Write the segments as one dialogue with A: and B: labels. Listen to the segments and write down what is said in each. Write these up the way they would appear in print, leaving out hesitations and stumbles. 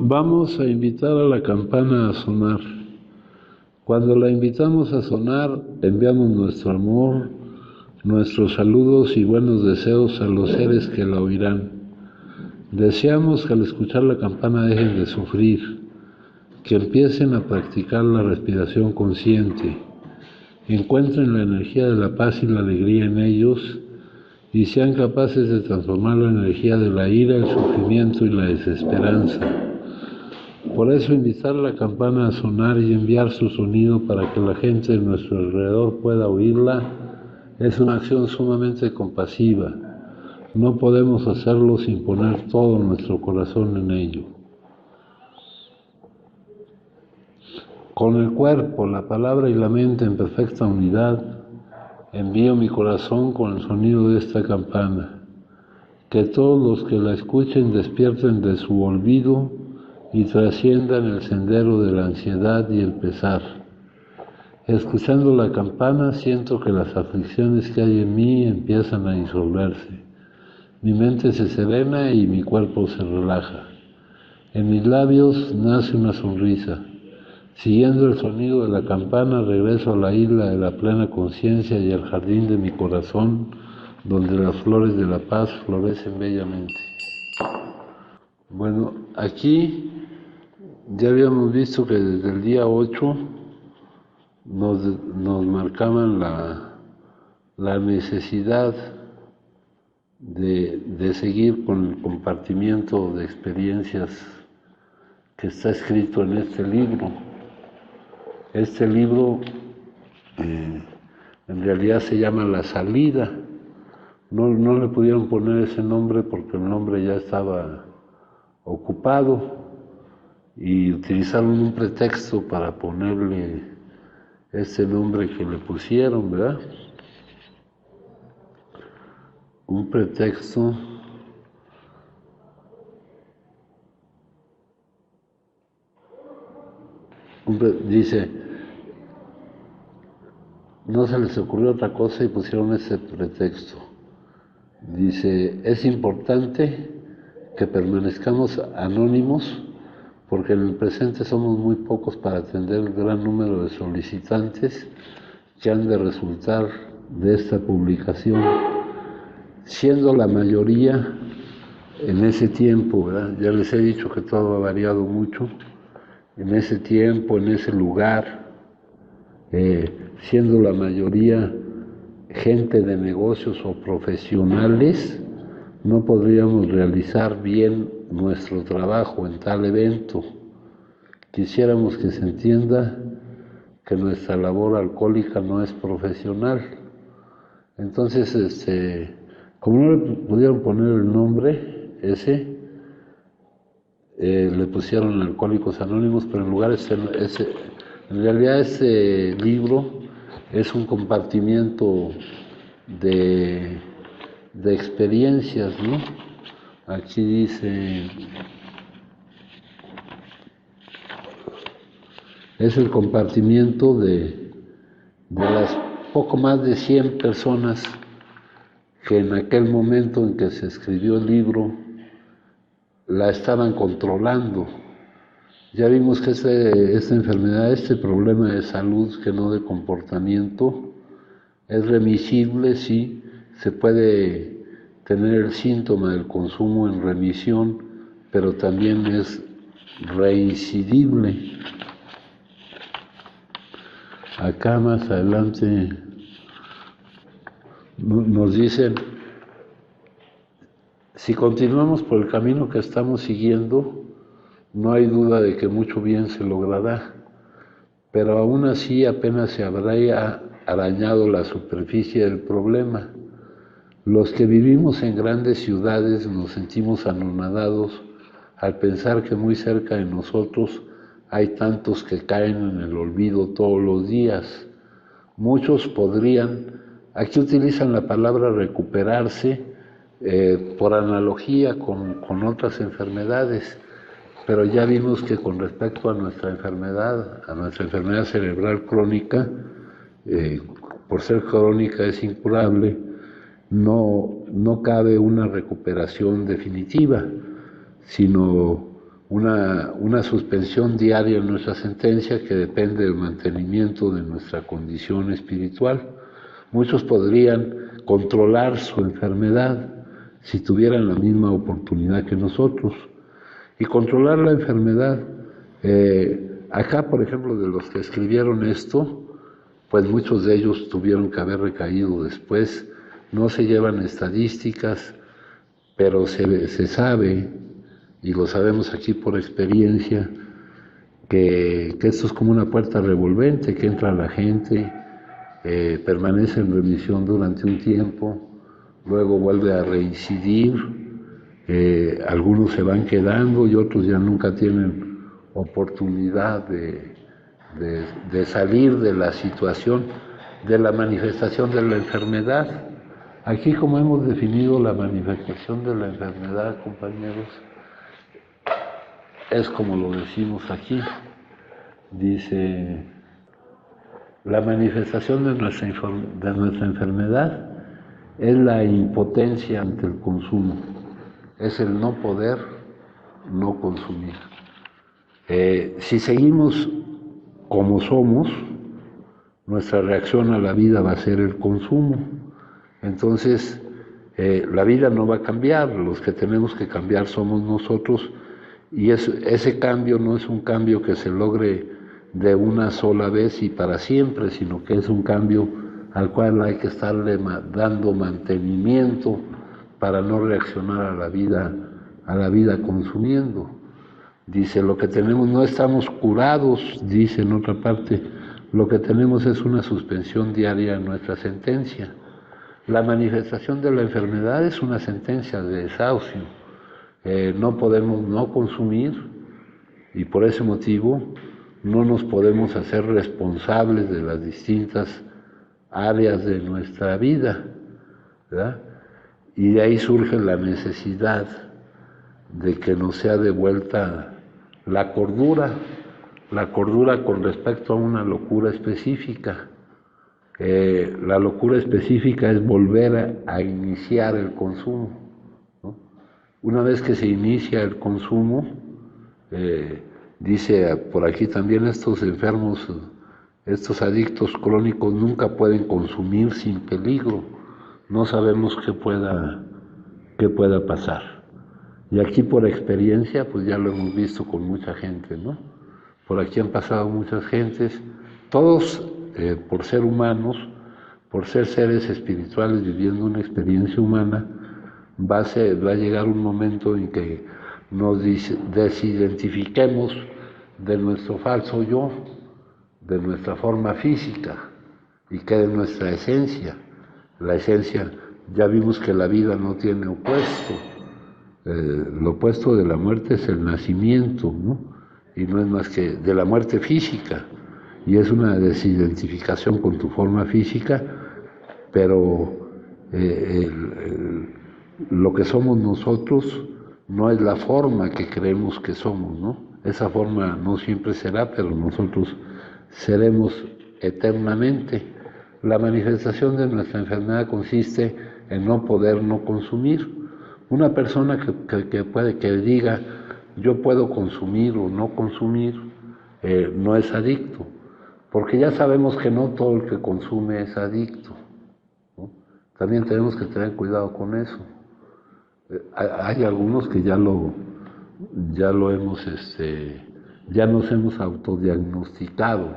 A: Vamos a invitar a la campana a sonar. Cuando la invitamos a sonar, enviamos nuestro amor, nuestros saludos y buenos deseos a los seres que la oirán. Deseamos que al escuchar la campana dejen de sufrir, que empiecen a practicar la respiración consciente, encuentren la energía de la paz y la alegría en ellos y sean capaces de transformar la energía de la ira, el sufrimiento y la desesperanza. Por eso invitar a la campana a sonar y enviar su sonido para que la gente de nuestro alrededor pueda oírla es una acción sumamente compasiva. No podemos hacerlo sin poner todo nuestro corazón en ello. Con el cuerpo, la palabra y la mente en perfecta unidad, envío mi corazón con el sonido de esta campana. Que todos los que la escuchen despierten de su olvido y trasciendan el sendero de la ansiedad y el pesar. Escuchando la campana siento que las aflicciones que hay en mí empiezan a disolverse. Mi mente se serena y mi cuerpo se relaja. En mis labios nace una sonrisa. Siguiendo el sonido de la campana regreso a la isla de la plena conciencia y al jardín de mi corazón, donde las flores de la paz florecen bellamente. Bueno, aquí ya habíamos visto que desde el día 8 nos marcaban la necesidad de seguir con el compartimiento de experiencias que está escrito en este libro. Este libro en realidad se llama La Salida. No le pudieron poner ese nombre porque el nombre ya estaba ocupado y utilizaron un pretexto para ponerle ese nombre que le pusieron, ¿verdad? Un pretexto dice, no se les ocurrió otra cosa y pusieron ese pretexto. Dice, es importante que permanezcamos anónimos porque en el presente somos muy pocos para atender el gran número de solicitantes que han de resultar de esta publicación, siendo la mayoría en ese tiempo, ¿verdad? Ya les he dicho que todo ha variado mucho, en ese tiempo, en ese lugar, siendo la mayoría gente de negocios o profesionales, no podríamos realizar bien nuestro trabajo en tal evento. Quisiéramos que se entienda que nuestra labor alcohólica no es profesional. Entonces, como no le pudieron poner el nombre ese, le pusieron Alcohólicos Anónimos, pero en lugar en realidad ese libro es un compartimiento de experiencias, ¿no? Aquí dice, es el compartimiento de las poco más de 100 personas que en aquel momento en que se escribió el libro la estaban controlando. Ya vimos que esta enfermedad, este problema de salud, que no de comportamiento, es remisible, sí, se puede tener el síntoma del consumo en remisión, pero también es reincidible. Acá más adelante nos dicen, si continuamos por el camino que estamos siguiendo, no hay duda de que mucho bien se logrará, pero aún así apenas se habrá arañado la superficie del problema. Los que vivimos en grandes ciudades nos sentimos anonadados al pensar que muy cerca de nosotros hay tantos que caen en el olvido todos los días. Muchos podrían, aquí utilizan la palabra recuperarse por analogía con otras enfermedades, pero ya vimos que con respecto a nuestra enfermedad cerebral crónica, por ser crónica es incurable, no cabe una recuperación definitiva, sino una suspensión diaria en nuestra sentencia que depende del mantenimiento de nuestra condición espiritual. Muchos podrían controlar su enfermedad si tuvieran la misma oportunidad que nosotros. Y controlar la enfermedad, acá por ejemplo de los que escribieron esto, pues muchos de ellos tuvieron que haber recaído después. No se llevan estadísticas, pero se sabe, y lo sabemos aquí por experiencia, que esto es como una puerta revolvente, que entra la gente, permanece en remisión durante un tiempo, luego vuelve a reincidir, algunos se van quedando y otros ya nunca tienen oportunidad de salir de la situación, de la manifestación de la enfermedad. Aquí, como hemos definido la manifestación de la enfermedad, compañeros, es como lo decimos aquí. Dice, la manifestación de nuestra enfermedad es la impotencia ante el consumo, es el no poder no consumir. Si seguimos como somos, nuestra reacción a la vida va a ser el consumo. Entonces, la vida no va a cambiar, los que tenemos que cambiar somos nosotros, y ese cambio no es un cambio que se logre de una sola vez y para siempre, sino que es un cambio al cual hay que estarle dando mantenimiento para no reaccionar a la vida consumiendo. Dice, lo que tenemos, no estamos curados, dice en otra parte, lo que tenemos es una suspensión diaria en nuestra sentencia. La manifestación de la enfermedad es una sentencia de desahucio. No podemos no consumir y por ese motivo no nos podemos hacer responsables de las distintas áreas de nuestra vida, ¿verdad? Y de ahí surge la necesidad de que nos sea devuelta la cordura con respecto a una locura específica. La locura específica es volver a iniciar el consumo, ¿no? Una vez que se inicia el consumo, dice por aquí también, estos enfermos, estos adictos crónicos nunca pueden consumir sin peligro, no sabemos qué pueda pasar. Y aquí por experiencia, pues ya lo hemos visto con mucha gente, ¿no? Por aquí han pasado muchas gentes, todos por ser humanos, por ser seres espirituales viviendo una experiencia humana, va a llegar un momento en que nos desidentifiquemos de nuestro falso yo, de nuestra forma física, y quede nuestra esencia. La esencia, ya vimos que la vida no tiene opuesto. Lo opuesto de la muerte es el nacimiento, ¿no? Y no es más que de la muerte física, y es una desidentificación con tu forma física, pero lo que somos nosotros no es la forma que creemos que somos, ¿no? Esa forma no siempre será, pero nosotros seremos eternamente. La manifestación de nuestra enfermedad consiste en no poder no consumir. Una persona que diga yo puedo consumir o no consumir, no es adicto, porque ya sabemos que no todo el que consume es adicto, ¿no? También tenemos que tener cuidado con eso. Hay algunos que ya nos hemos autodiagnosticado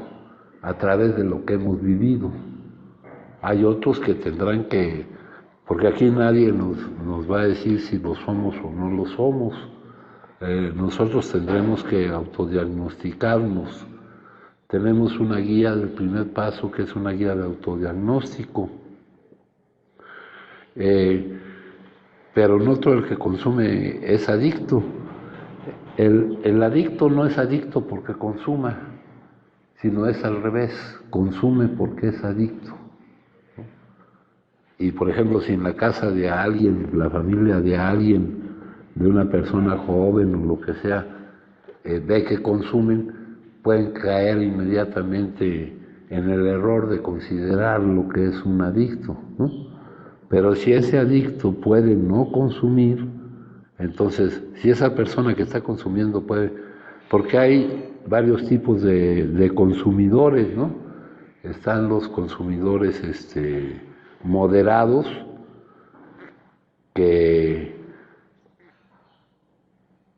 A: a través de lo que hemos vivido. Hay otros que tendrán que, porque aquí nadie nos va a decir si lo somos o no lo somos. Nosotros tendremos que autodiagnosticarnos. Tenemos una guía del primer paso que es una guía de autodiagnóstico. Pero no todo el que consume es adicto. El adicto no es adicto porque consuma, sino es al revés, consume porque es adicto. Y por ejemplo, si en la casa de alguien, la familia de alguien, de una persona joven o lo que sea, ve que consumen, pueden caer inmediatamente en el error de considerar lo que es un adicto, ¿no? Pero si ese adicto puede no consumir, Entonces, si esa persona que está consumiendo puede, porque hay varios tipos de consumidores, ¿no? Están los consumidores moderados que,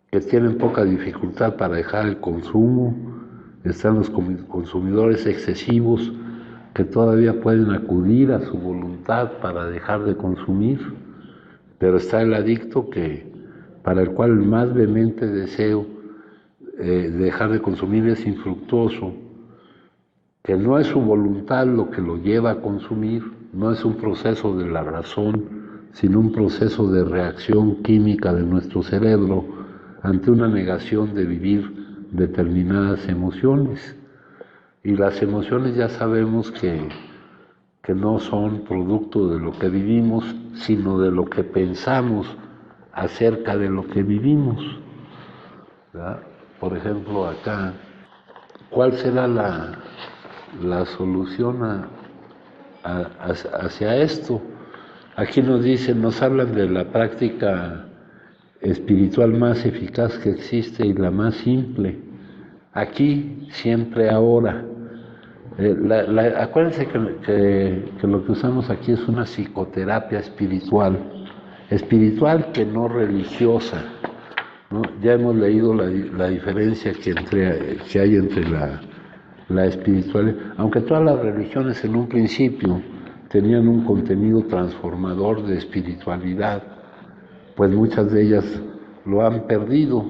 A: que tienen poca dificultad para dejar el consumo, están los consumidores excesivos que todavía pueden acudir a su voluntad para dejar de consumir, pero está el adicto para el cual el más vehemente deseo dejar de consumir es infructuoso, que no es su voluntad lo que lo lleva a consumir, no es un proceso de la razón, sino un proceso de reacción química de nuestro cerebro ante una negación de vivir determinadas emociones. Y las emociones ya sabemos que no son producto de lo que vivimos, sino de lo que pensamos acerca de lo que vivimos, ¿verdad? Por ejemplo, acá, ¿cuál será la solución hacia esto? Aquí nos hablan de la práctica espiritual más eficaz que existe y la más simple. Aquí, siempre, ahora. Acuérdense que lo que usamos aquí es una psicoterapia espiritual que no religiosa, ¿no? Ya hemos leído la diferencia que hay entre la espiritualidad, aunque todas las religiones en un principio tenían un contenido transformador de espiritualidad, pues muchas de ellas lo han perdido.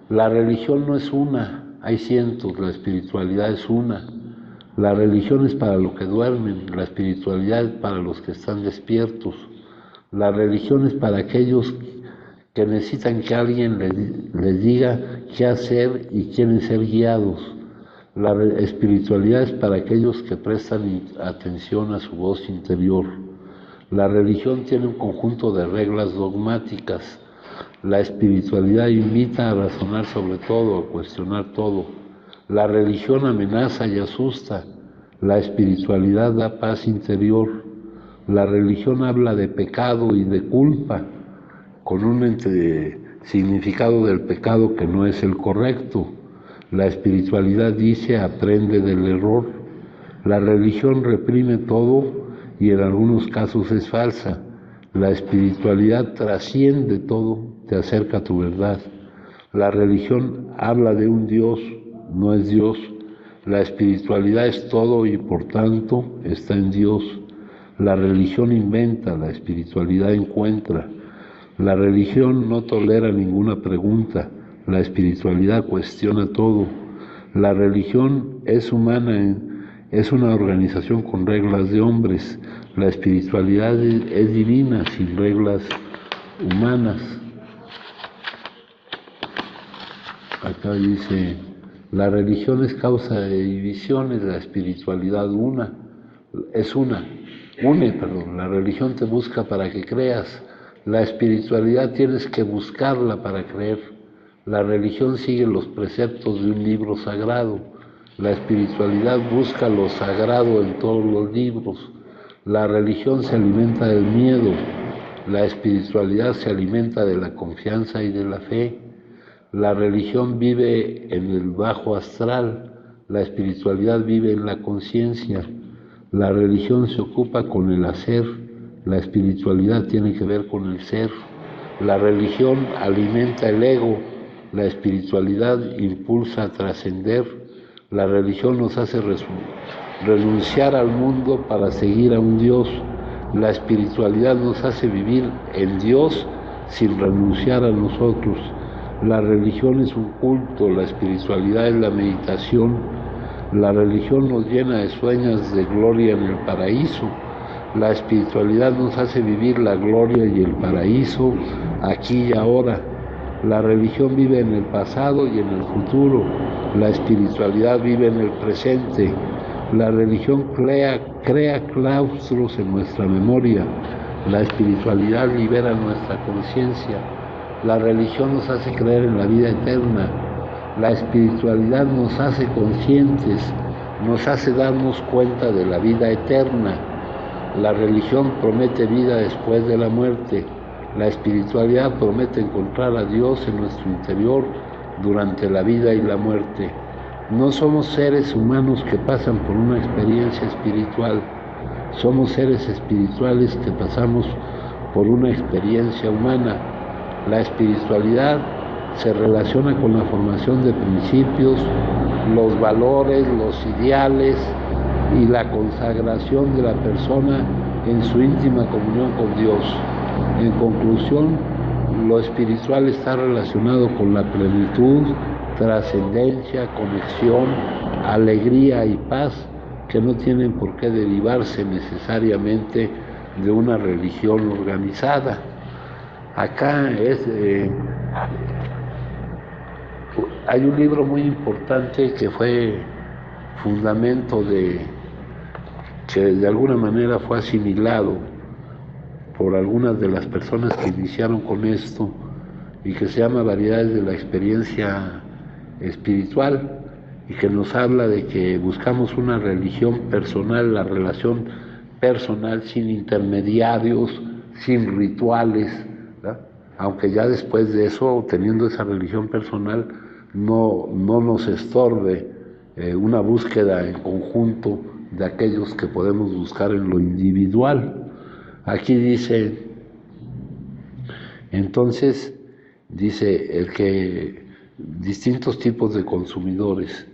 A: La religión no es una, hay cientos, la espiritualidad es una. La religión es para los que duermen, la espiritualidad es para los que están despiertos. La religión es para aquellos que necesitan que alguien les diga qué hacer y quieren ser guiados. La espiritualidad es para aquellos que prestan atención a su voz interior. La religión tiene un conjunto de reglas dogmáticas. La espiritualidad invita a razonar sobre todo, a cuestionar todo. La religión amenaza y asusta. La espiritualidad da paz interior. La religión habla de pecado y de culpa, con un significado del pecado que no es el correcto. La espiritualidad dice, aprende del error. La religión reprime todo y en algunos casos es falsa. La espiritualidad trasciende todo, te acerca a tu verdad. La religión habla de un Dios, no es Dios. La espiritualidad es todo y por tanto está en Dios. La religión inventa, la espiritualidad encuentra. La religión no tolera ninguna pregunta, la espiritualidad cuestiona todo. La religión es humana, es una organización con reglas de hombres. La espiritualidad es divina, sin reglas humanas. Acá dice, la religión es causa de divisiones, la espiritualidad une. La religión te busca para que creas, la espiritualidad tienes que buscarla para creer. La religión sigue los preceptos de un libro sagrado, la espiritualidad busca lo sagrado en todos los libros. La religión se alimenta del miedo, la espiritualidad se alimenta de la confianza y de la fe. La religión vive en el bajo astral, la espiritualidad vive en la conciencia. La religión se ocupa con el hacer, la espiritualidad tiene que ver con el ser. La religión alimenta el ego, la espiritualidad impulsa a trascender. La religión nos hace renunciar al mundo para seguir a un Dios. La espiritualidad nos hace vivir en Dios sin renunciar a nosotros. La religión es un culto, la espiritualidad es la meditación. La religión nos llena de sueños de gloria en el paraíso. La espiritualidad nos hace vivir la gloria y el paraíso aquí y ahora. La religión vive en el pasado y en el futuro. La espiritualidad vive en el presente. La religión crea claustros en nuestra memoria. La espiritualidad libera nuestra conciencia. La religión nos hace creer en la vida eterna. La espiritualidad nos hace conscientes, nos hace darnos cuenta de la vida eterna. La religión promete vida después de la muerte. La espiritualidad promete encontrar a Dios en nuestro interior durante la vida y la muerte. No somos seres humanos que pasan por una experiencia espiritual, somos seres espirituales que pasamos por una experiencia humana. La espiritualidad se relaciona con la formación de principios, los valores, los ideales y la consagración de la persona en su íntima comunión con Dios. En conclusión, lo espiritual está relacionado con la plenitud, trascendencia, conexión, alegría y paz que no tienen por qué derivarse necesariamente de una religión organizada. Acá hay un libro muy importante que fue fundamento que de alguna manera fue asimilado por algunas de las personas que iniciaron con esto y que se llama Variedades de la Experiencia Espiritual, y que nos habla de que buscamos una religión personal, la relación personal sin intermediarios, sin rituales, ¿verdad? Aunque ya después de eso, teniendo esa religión personal, no nos estorbe una búsqueda en conjunto de aquellos que podemos buscar en lo individual. Aquí dice, entonces, dice el que distintos tipos de consumidores,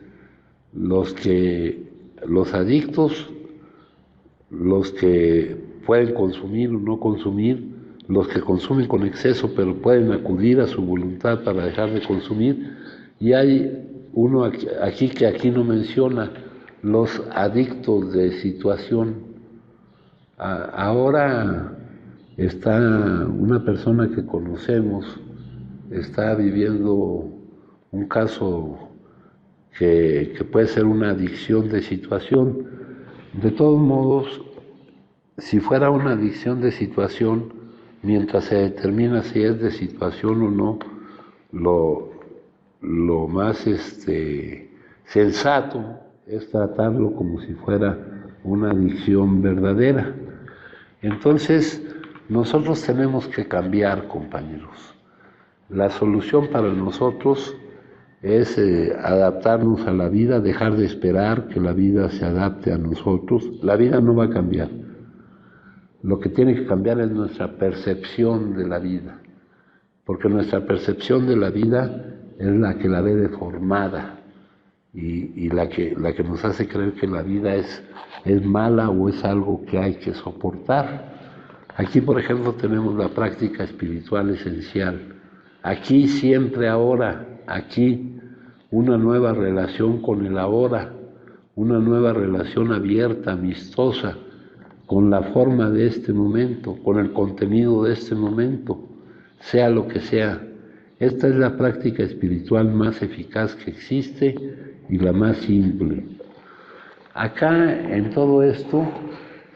A: los adictos, los que pueden consumir o no consumir, los que consumen con exceso pero pueden acudir a su voluntad para dejar de consumir, y hay uno aquí que aquí no menciona, los adictos de situación. Ahora está una persona que conocemos, está viviendo un caso que puede ser una adicción de situación. De todos modos, si fuera una adicción de situación, mientras se determina si es de situación o no, lo más sensato es tratarlo como si fuera una adicción verdadera. Entonces, nosotros tenemos que cambiar, compañeros. La solución para nosotros es adaptarnos a la vida, dejar de esperar que la vida se adapte a nosotros. La vida no va a cambiar. Lo que tiene que cambiar es nuestra percepción de la vida, porque nuestra percepción de la vida es la que la ve deformada y la que nos hace creer que la vida es mala o es algo que hay que soportar. Aquí, por ejemplo, tenemos la práctica espiritual esencial. Aquí, siempre, ahora. Aquí, una nueva relación con el ahora, una nueva relación abierta, amistosa, con la forma de este momento, con el contenido de este momento, sea lo que sea. Esta es la práctica espiritual más eficaz que existe y la más simple. Acá, en todo esto,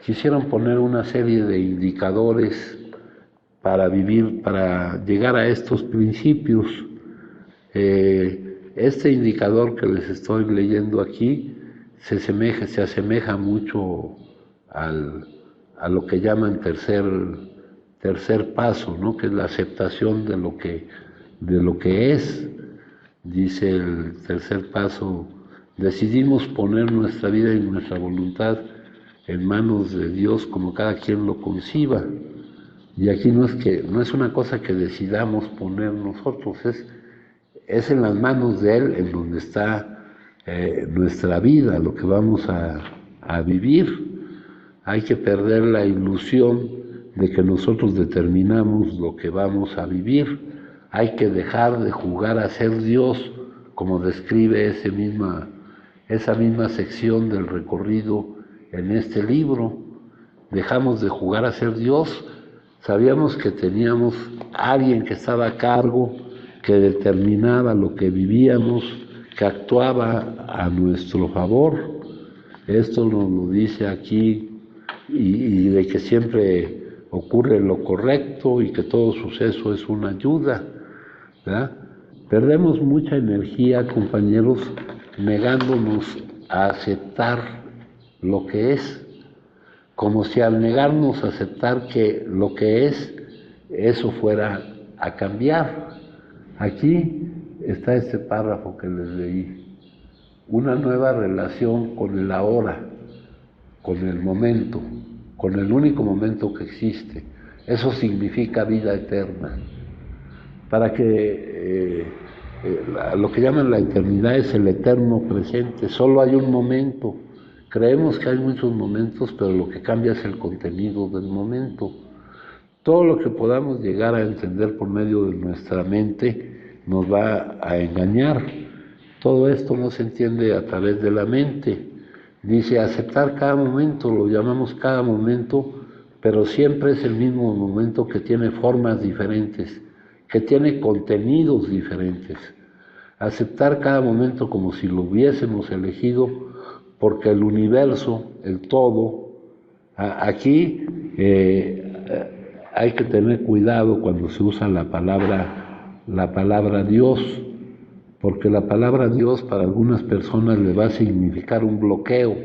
A: quisieron poner una serie de indicadores para vivir, para llegar a estos principios. Este indicador que les estoy leyendo aquí se asemeja mucho a lo que llaman tercer paso, ¿no? Que es la aceptación de lo que es. Dice el tercer paso: decidimos poner nuestra vida y nuestra voluntad en manos de Dios como cada quien lo conciba. Y aquí no es una cosa que decidamos poner nosotros, es en las manos de Él en donde está nuestra vida, lo que vamos a vivir. Hay que perder la ilusión de que nosotros determinamos lo que vamos a vivir. Hay que dejar de jugar a ser Dios, como describe esa misma sección del recorrido en este libro. Dejamos de jugar a ser Dios. Sabíamos que teníamos alguien que estaba a cargo, que determinaba lo que vivíamos, que actuaba a nuestro favor. Esto nos lo dice aquí, y de que siempre ocurre lo correcto y que todo suceso es una ayuda, ¿verdad? Perdemos mucha energía, compañeros, negándonos a aceptar lo que es, como si al negarnos a aceptar que lo que es eso fuera a cambiar. Aquí está este párrafo que les leí: una nueva relación con el ahora, con el momento, con el único momento que existe. Eso significa vida eterna. Para que lo que llaman la eternidad es el eterno presente. Solo hay un momento. Creemos que hay muchos momentos, pero lo que cambia es el contenido del momento. Todo lo que podamos llegar a entender por medio de nuestra mente nos va a engañar. Todo esto no se entiende a través de la mente. Dice aceptar cada momento, lo llamamos cada momento, pero siempre es el mismo momento que tiene formas diferentes, que tiene contenidos diferentes. Aceptar cada momento como si lo hubiésemos elegido, porque el universo, el todo, aquí hay que tener cuidado cuando se usa la palabra Dios, porque la palabra Dios para algunas personas le va a significar un bloqueo.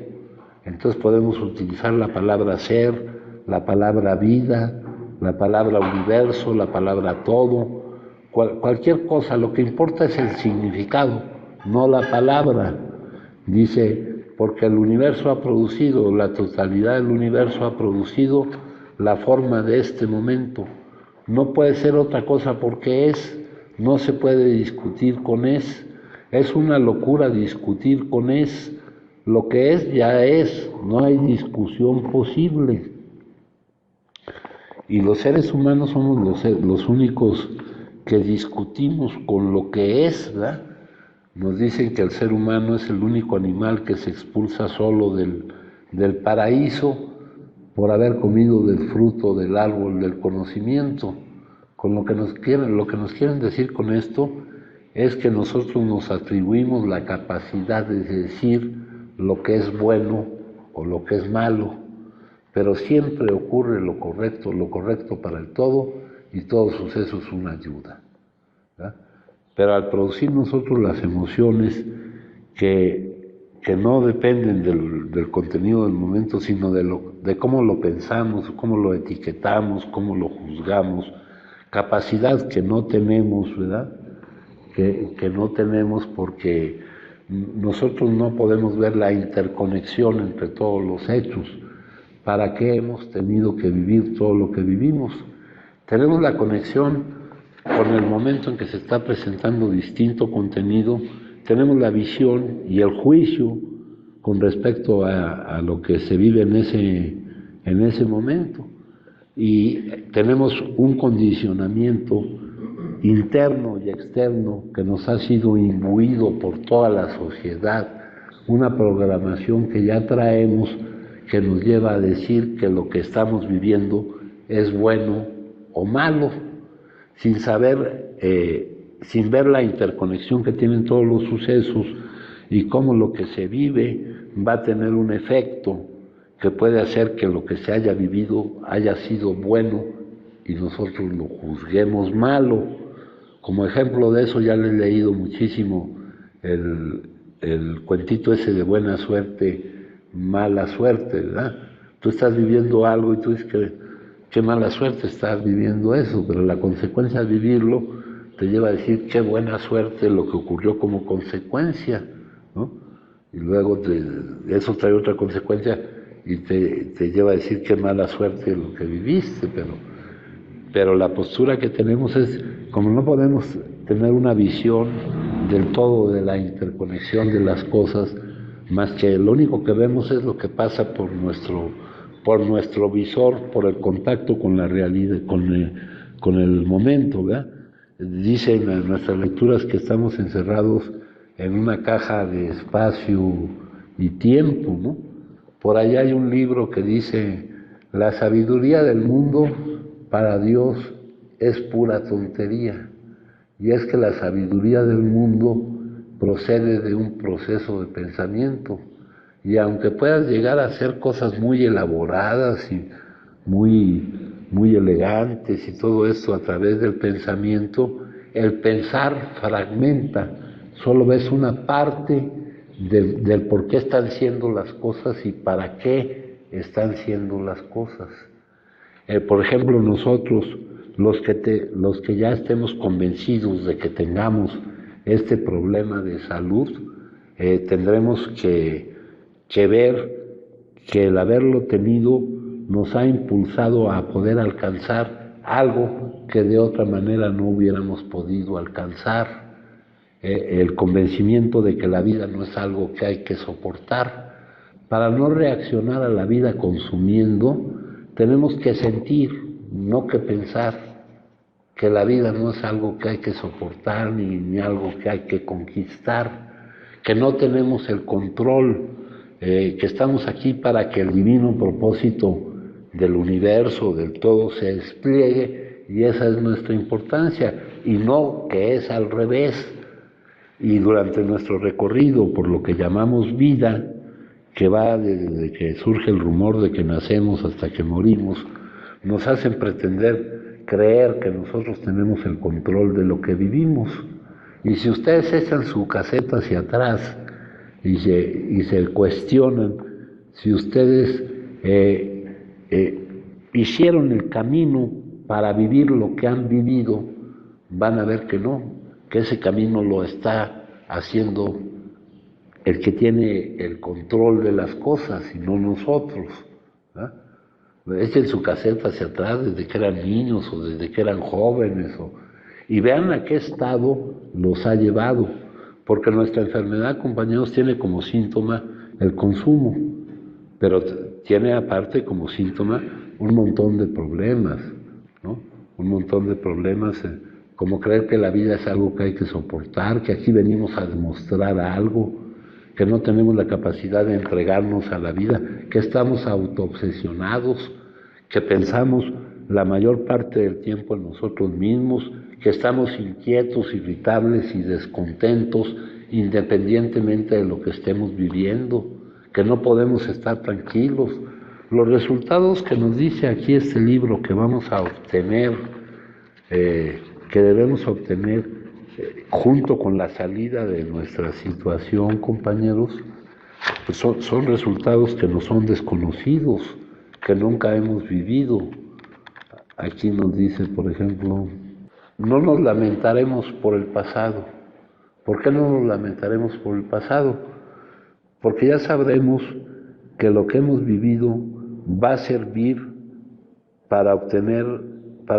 A: Entonces podemos utilizar la palabra ser, la palabra vida, la palabra universo, la palabra todo, cualquier cosa. Lo que importa es el significado, no la palabra. Dice, porque el universo ha producido, la totalidad del universo ha producido la forma de este momento. No puede ser otra cosa porque es. No se puede discutir con es una locura discutir con es. Lo que es ya es, no hay discusión posible. Y los seres humanos somos los únicos que discutimos con lo que es, ¿verdad? Nos dicen que el ser humano es el único animal que se expulsa solo del paraíso por haber comido del fruto del árbol del conocimiento. Con lo que nos quieren decir con esto es que nosotros nos atribuimos la capacidad de decir lo que es bueno o lo que es malo, pero siempre ocurre lo correcto para el todo, y todo suceso es una ayuda, ¿verdad? Pero al producir nosotros las emociones que no dependen del contenido del momento, sino de cómo lo pensamos, cómo lo etiquetamos, cómo lo juzgamos, capacidad que no tenemos, ¿verdad? Que no tenemos porque nosotros no podemos ver la interconexión entre todos los hechos. ¿Para qué hemos tenido que vivir todo lo que vivimos? Tenemos la conexión con el momento en que se está presentando distinto contenido, tenemos la visión y el juicio con respecto a lo que se vive en ese momento. Y tenemos un condicionamiento interno y externo que nos ha sido imbuido por toda la sociedad, una programación que ya traemos que nos lleva a decir que lo que estamos viviendo es bueno o malo, sin saber, sin ver la interconexión que tienen todos los sucesos y cómo lo que se vive va a tener un efecto que puede hacer que lo que se haya vivido haya sido bueno y nosotros lo juzguemos malo. Como ejemplo de eso ya le he leído muchísimo el cuentito ese de buena suerte, mala suerte, ¿verdad? Tú estás viviendo algo y tú dices que qué mala suerte estás viviendo eso, pero la consecuencia de vivirlo te lleva a decir qué buena suerte lo que ocurrió como consecuencia, ¿no? Y luego eso trae otra consecuencia y te lleva a decir qué mala suerte lo que viviste, pero la postura que tenemos es, como no podemos tener una visión del todo de la interconexión de las cosas, más que lo único que vemos es lo que pasa por nuestro visor, por el contacto con la realidad, con el momento, ¿verdad? Dicen en nuestras lecturas que estamos encerrados en una caja de espacio y tiempo, ¿no? Por allá hay un libro que dice, la sabiduría del mundo para Dios es pura tontería, y es que la sabiduría del mundo procede de un proceso de pensamiento, y aunque puedas llegar a hacer cosas muy elaboradas y muy elegantes y todo esto a través del pensamiento, el pensar fragmenta, solo ves una parte del por qué están siendo las cosas y para qué están siendo las cosas. Por ejemplo, nosotros los que ya estemos convencidos de que tengamos este problema de salud, tendremos que ver que el haberlo tenido nos ha impulsado a poder alcanzar algo que de otra manera no hubiéramos podido alcanzar. El convencimiento de que la vida no es algo que hay que soportar. Para no reaccionar a la vida consumiendo, tenemos que sentir, no que pensar, que la vida no es algo que hay que soportar ni algo que hay que conquistar, que no tenemos el control, que estamos aquí para que el divino propósito del universo, del todo, se despliegue, y esa es nuestra importancia, y no que es al revés. Y durante nuestro recorrido por lo que llamamos vida, que va desde que surge el rumor de que nacemos hasta que morimos, nos hacen pretender creer que nosotros tenemos el control de lo que vivimos. Y si ustedes echan su caseta hacia atrás y se cuestionan si ustedes hicieron el camino para vivir lo que han vivido, van a ver que no, que ese camino lo está haciendo el que tiene el control de las cosas y no nosotros. Echen su caseta hacia atrás desde que eran niños o desde que eran jóvenes y vean a qué estado los ha llevado, porque nuestra enfermedad, compañeros, tiene como síntoma el consumo, pero tiene aparte como síntoma un montón de problemas, ¿no? Un montón de problemas, como creer que la vida es algo que hay que soportar, que aquí venimos a demostrar algo, que no tenemos la capacidad de entregarnos a la vida, que estamos autoobsesionados, que pensamos la mayor parte del tiempo en nosotros mismos, que estamos inquietos, irritables y descontentos independientemente de lo que estemos viviendo, que no podemos estar tranquilos. Los resultados que nos dice aquí este libro que vamos a obtener, que debemos obtener junto con la salida de nuestra situación, compañeros, pues son resultados que nos son desconocidos, que nunca hemos vivido. Aquí nos dice, por ejemplo, no nos lamentaremos por el pasado. ¿Por qué no nos lamentaremos por el pasado? Porque ya sabremos que lo que hemos vivido va a servir para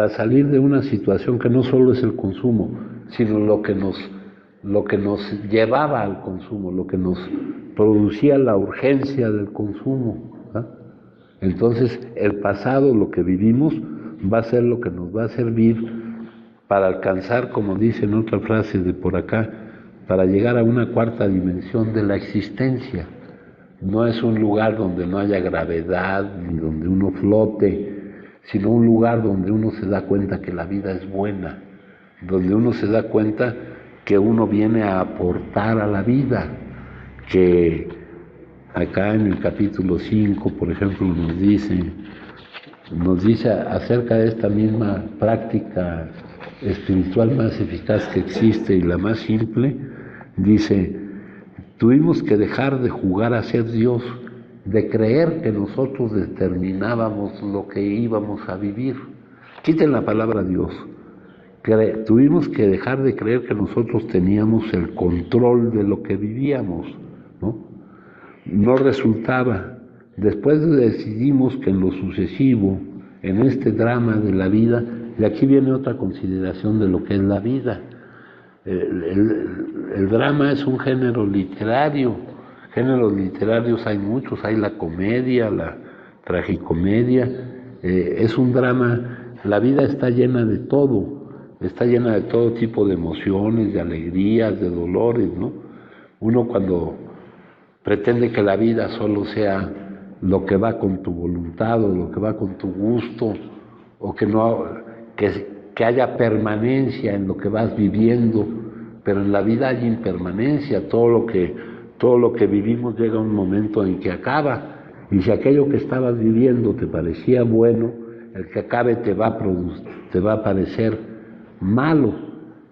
A: salir de una situación que no solo es el consumo, sino lo que nos llevaba al consumo, lo que nos producía la urgencia del consumo. Entonces, el pasado, lo que vivimos, va a ser lo que nos va a servir para alcanzar, como dice en otra frase de por acá, para llegar a una cuarta dimensión de la existencia. No es un lugar donde no haya gravedad, ni donde uno flote, sino un lugar donde uno se da cuenta que la vida es buena, donde uno se da cuenta que uno viene a aportar a la vida, que acá en el capítulo 5, por ejemplo, nos dice acerca de esta misma práctica espiritual más eficaz que existe y la más simple, dice, tuvimos que dejar de jugar a ser Dios, de creer que nosotros determinábamos lo que íbamos a vivir. Quiten la palabra Dios. Tuvimos que dejar de creer que nosotros teníamos el control de lo que vivíamos, ¿no? No resultaba. Después decidimos que en lo sucesivo, en este drama de la vida, y aquí viene otra consideración de lo que es la vida. El drama es un género literario. Géneros literarios hay muchos, hay la comedia, la tragicomedia, es un drama. La vida está llena de todo, está llena de todo tipo de emociones, de alegrías, de dolores, ¿no? Uno cuando pretende que la vida solo sea lo que va con tu voluntad o lo que va con tu gusto, o que haya permanencia en lo que vas viviendo, pero en la vida hay impermanencia. Todo lo que vivimos llega un momento en que acaba, y si aquello que estabas viviendo te parecía bueno, el que acabe te va a parecer malo,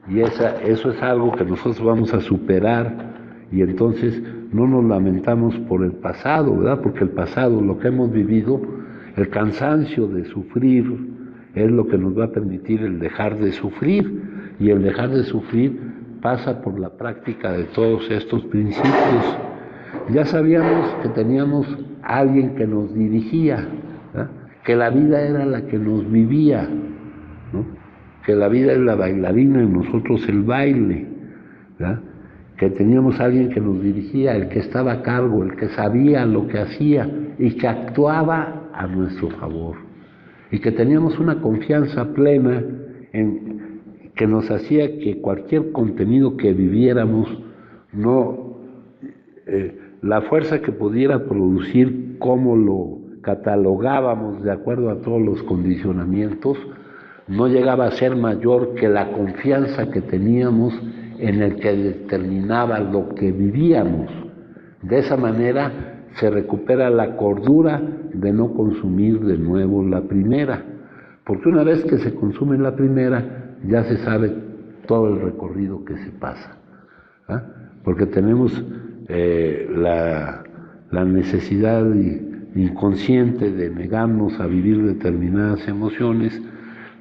A: y eso es algo que nosotros vamos a superar, y entonces no nos lamentamos por el pasado, ¿verdad? Porque el pasado, lo que hemos vivido, el cansancio de sufrir, es lo que nos va a permitir el dejar de sufrir, y el dejar de sufrir pasa por la práctica de todos estos principios. Ya sabíamos que teníamos a alguien que nos dirigía, ¿verdad? Que la vida era la que nos vivía, ¿no? Que la vida es la bailarina y nosotros el baile, ¿verdad? Que teníamos a alguien que nos dirigía, el que estaba a cargo, el que sabía lo que hacía y que actuaba a nuestro favor, y que teníamos una confianza plena en que nos hacía que cualquier contenido que viviéramos, la fuerza que pudiera producir, cómo lo catalogábamos de acuerdo a todos los condicionamientos, no llegaba a ser mayor que la confianza que teníamos en el que determinaba lo que vivíamos. De esa manera se recupera la cordura de no consumir de nuevo la primera, porque una vez que se consume la primera, ya se sabe todo el recorrido que se pasa, ¿ah? Porque tenemos la necesidad inconsciente de negarnos a vivir determinadas emociones,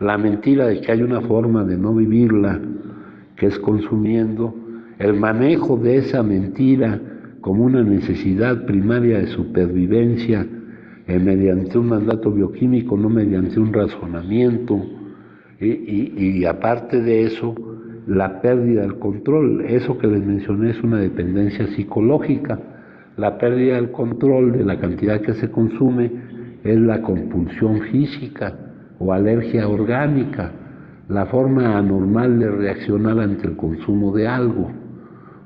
A: la mentira de que hay una forma de no vivirla, que es consumiendo, el manejo de esa mentira como una necesidad primaria de supervivencia, mediante un mandato bioquímico, no mediante un razonamiento, y aparte de eso, la pérdida del control. Eso que les mencioné es una dependencia psicológica. La pérdida del control de la cantidad que se consume es la compulsión física o alergia orgánica, la forma anormal de reaccionar ante el consumo de algo,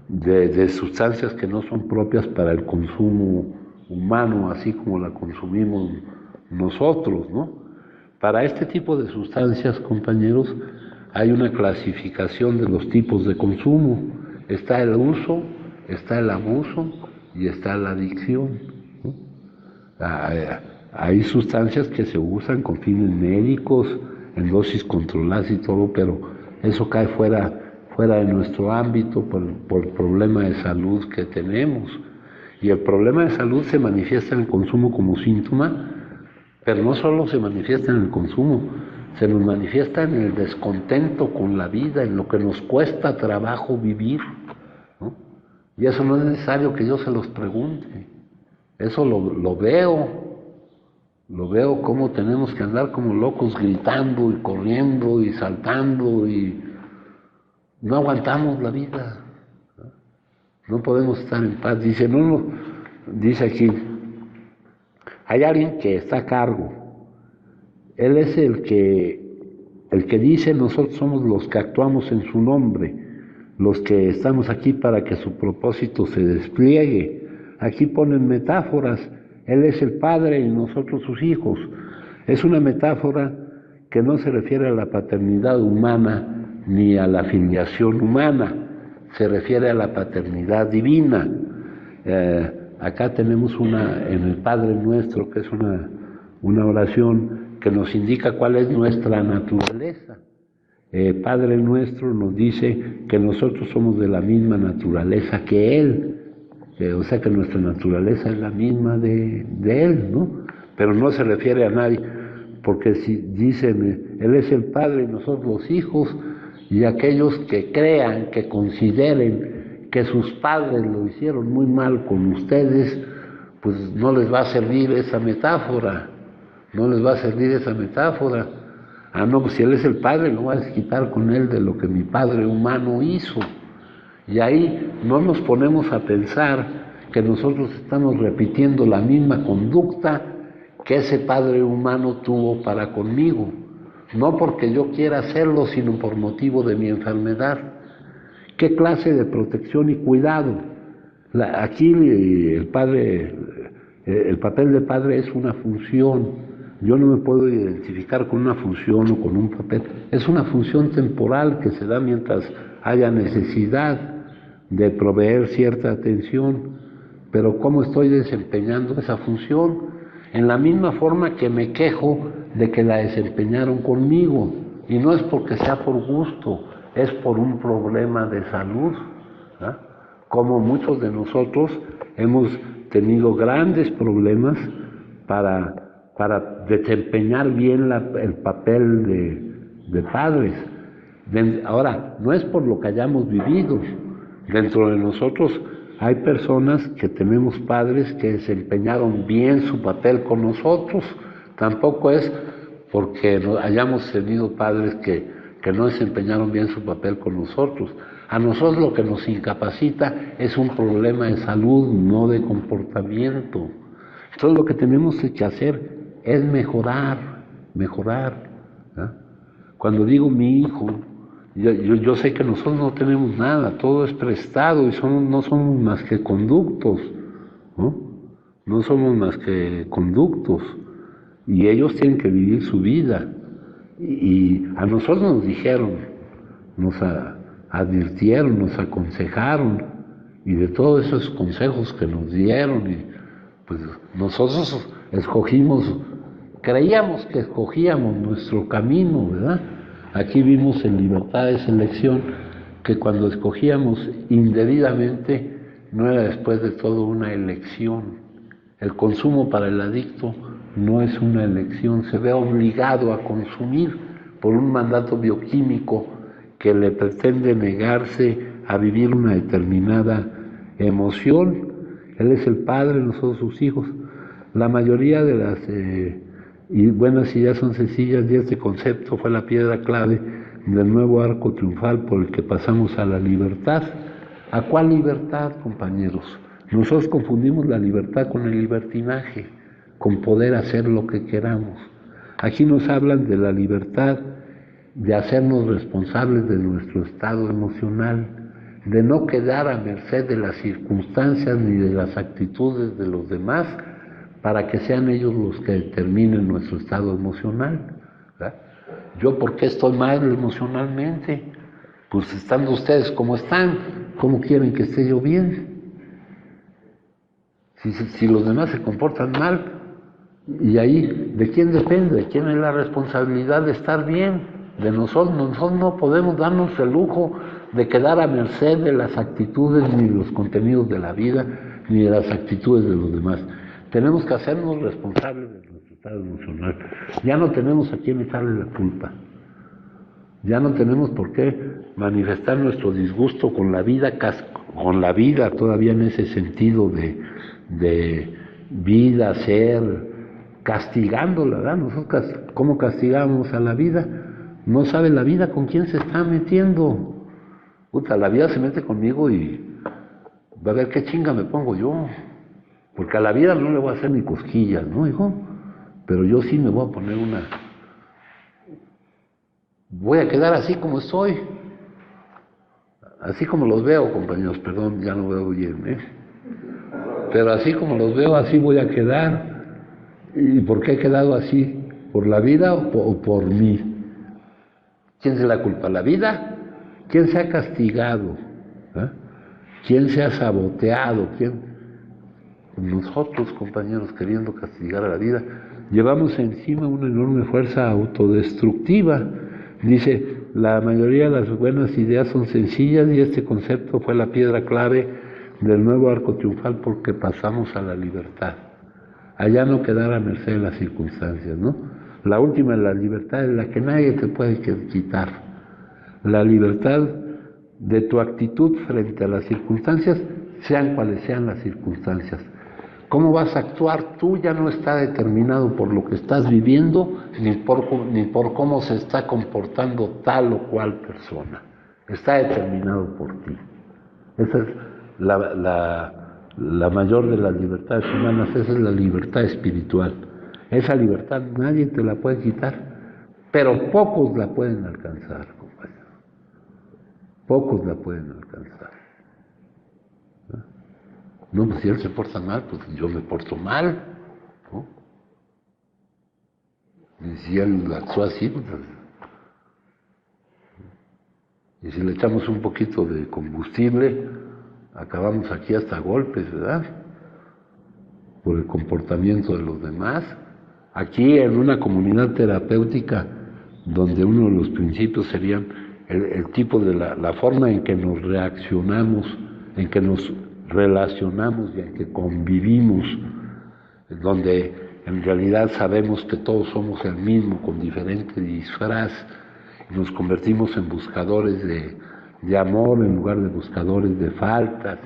A: de sustancias que no son propias para el consumo humano, así como la consumimos nosotros, ¿no? Para este tipo de sustancias, compañeros, hay una clasificación de los tipos de consumo. Está el uso, está el abuso y está la adicción, ¿no? Hay sustancias que se usan con fines médicos, en dosis controladas y todo, pero eso cae fuera de nuestro ámbito por el problema de salud que tenemos. Y el problema de salud se manifiesta en el consumo como síntoma, pero no solo se manifiesta en el consumo, se nos manifiesta en el descontento con la vida, en lo que nos cuesta trabajo vivir, ¿no? Y eso no es necesario que yo se los pregunte, eso lo veo cómo tenemos que andar como locos gritando y corriendo y saltando y no aguantamos la vida, no podemos estar en paz. Dice aquí, hay alguien que está a cargo, él es el que dice, nosotros somos los que actuamos en su nombre, los que estamos aquí para que su propósito se despliegue. Aquí ponen metáforas, él es el padre y nosotros sus hijos. Es una metáfora que no se refiere a la paternidad humana ni a la filiación humana, se refiere a la paternidad divina. Acá tenemos en el Padre Nuestro, que es una oración que nos indica cuál es nuestra naturaleza. Padre Nuestro nos dice que nosotros somos de la misma naturaleza que Él, o sea que nuestra naturaleza es la misma de Él, ¿no? Pero no se refiere a nadie, porque si dicen, Él es el Padre y nosotros los hijos, y aquellos que crean, que consideren que sus padres lo hicieron muy mal con ustedes, pues no les va a servir esa metáfora, no les va a servir esa metáfora. Ah, no, pues si Él es el Padre, no va a desquitar con Él de lo que mi Padre humano hizo. Y ahí no nos ponemos a pensar que nosotros estamos repitiendo la misma conducta que ese Padre humano tuvo para conmigo. No porque yo quiera hacerlo, sino por motivo de mi enfermedad. ¿Qué clase de protección y cuidado? Aquí el papel de padre es una función. Yo no me puedo identificar con una función o con un papel. Es una función temporal que se da mientras haya necesidad de proveer cierta atención. Pero ¿cómo estoy desempeñando esa función? En la misma forma que me quejo de que la desempeñaron conmigo. Y no es porque sea por gusto, es por un problema de salud, ¿eh? Como muchos de nosotros hemos tenido grandes problemas para para desempeñar bien el papel de padres. Ahora, no es por lo que hayamos vivido. Dentro de nosotros hay personas que tenemos padres que desempeñaron bien su papel con nosotros. Tampoco es porque hayamos tenido padres que no desempeñaron bien su papel con nosotros. A nosotros lo que nos incapacita es un problema de salud, no de comportamiento. Entonces lo que tenemos que hacer es mejorar. ¿Eh? Cuando digo mi hijo, yo sé que nosotros no tenemos nada, todo es prestado y no somos más que conductos, ¿no? No somos más que conductos y ellos tienen que vivir su vida. Y a nosotros nos dijeron, nos advirtieron, nos aconsejaron, y de todos esos consejos que nos dieron, y pues nosotros creíamos que escogíamos nuestro camino, ¿verdad? Aquí vimos en Libertad de Selección que cuando escogíamos indebidamente no era después de todo una elección. El consumo para el adicto no es una elección, se ve obligado a consumir por un mandato bioquímico que le pretende negarse a vivir una determinada emoción. Él es el padre, nosotros sus hijos. La mayoría de las buenas ideas son sencillas y este concepto fue la piedra clave del nuevo arco triunfal por el que pasamos a la libertad. ¿A cuál libertad, compañeros? Nosotros confundimos la libertad con el libertinaje, con poder hacer lo que queramos. Aquí nos hablan de la libertad de hacernos responsables de nuestro estado emocional, de no quedar a merced de las circunstancias ni de las actitudes de los demás para que sean ellos los que determinen nuestro estado emocional, ¿verdad? ¿Yo por qué estoy mal emocionalmente? Pues estando ustedes como están, ¿cómo quieren que esté yo bien? Si los demás se comportan mal, y ahí, ¿de quién depende? ¿De quién es la responsabilidad de estar bien? De nosotros. Nosotros no podemos darnos el lujo de quedar a merced de las actitudes ni de los contenidos de la vida, ni de las actitudes de los demás. Tenemos que hacernos responsables de nuestro estado emocional. Ya no tenemos a quién echarle la culpa. Ya no tenemos por qué manifestar nuestro disgusto con la vida todavía en ese sentido de vida, ser, castigándola, ¿verdad? Nosotros, ¿cómo castigamos a la vida? No sabe la vida con quién se está metiendo. Puta, la vida se mete conmigo y va a ver qué chinga me pongo yo. Porque a la vida no le voy a hacer ni cosquillas, ¿no, hijo? Pero yo sí me voy a poner voy a quedar así como estoy. Así como los veo, compañeros, perdón, ya no veo bien, ¿eh? Pero así como los veo, así voy a quedar. ¿Y por qué he quedado así? ¿Por la vida o por mí? ¿Quién se la culpa? ¿La vida? ¿Quién se ha castigado? ¿Eh? ¿Quién se ha saboteado? Nosotros, compañeros, queriendo castigar a la vida, llevamos encima una enorme fuerza autodestructiva. Dice, la mayoría de las buenas ideas son sencillas y este concepto fue la piedra clave del nuevo arco triunfal porque pasamos a la libertad. Allá no quedar a merced de las circunstancias, ¿no? La última, la libertad, es la que nadie te puede quitar. La libertad de tu actitud frente a las circunstancias, sean cuales sean las circunstancias. ¿Cómo vas a actuar tú? Ya no está determinado por lo que estás viviendo, ni por cómo se está comportando tal o cual persona. Está determinado por ti. Esa es la mayor de las libertades humanas, esa es la libertad espiritual. Esa libertad nadie te la puede quitar, pero pocos la pueden alcanzar, compañero. Pocos la pueden alcanzar. No, pues si él se porta mal, pues yo me porto mal, ¿no? Y si él actúa así, pues, y si le echamos un poquito de combustible, acabamos aquí hasta golpes, ¿verdad? Por el comportamiento de los demás. Aquí en una comunidad terapéutica, donde uno de los principios serían el tipo de la forma en que nos reaccionamos, en que nos relacionamos y en que convivimos, donde en realidad sabemos que todos somos el mismo con diferente disfraz y nos convertimos en buscadores de amor en lugar de buscadores de faltas,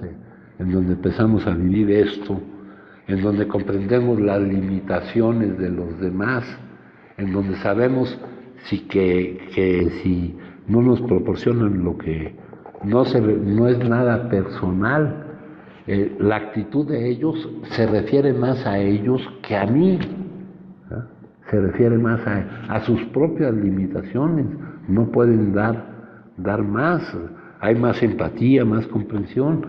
A: en donde empezamos a vivir esto, en donde comprendemos las limitaciones de los demás, en donde sabemos que si no nos proporcionan lo que no es nada personal, la actitud de ellos se refiere más a ellos que a mí, ¿eh? Se refiere más a sus propias limitaciones, no pueden dar más, hay más empatía, más comprensión.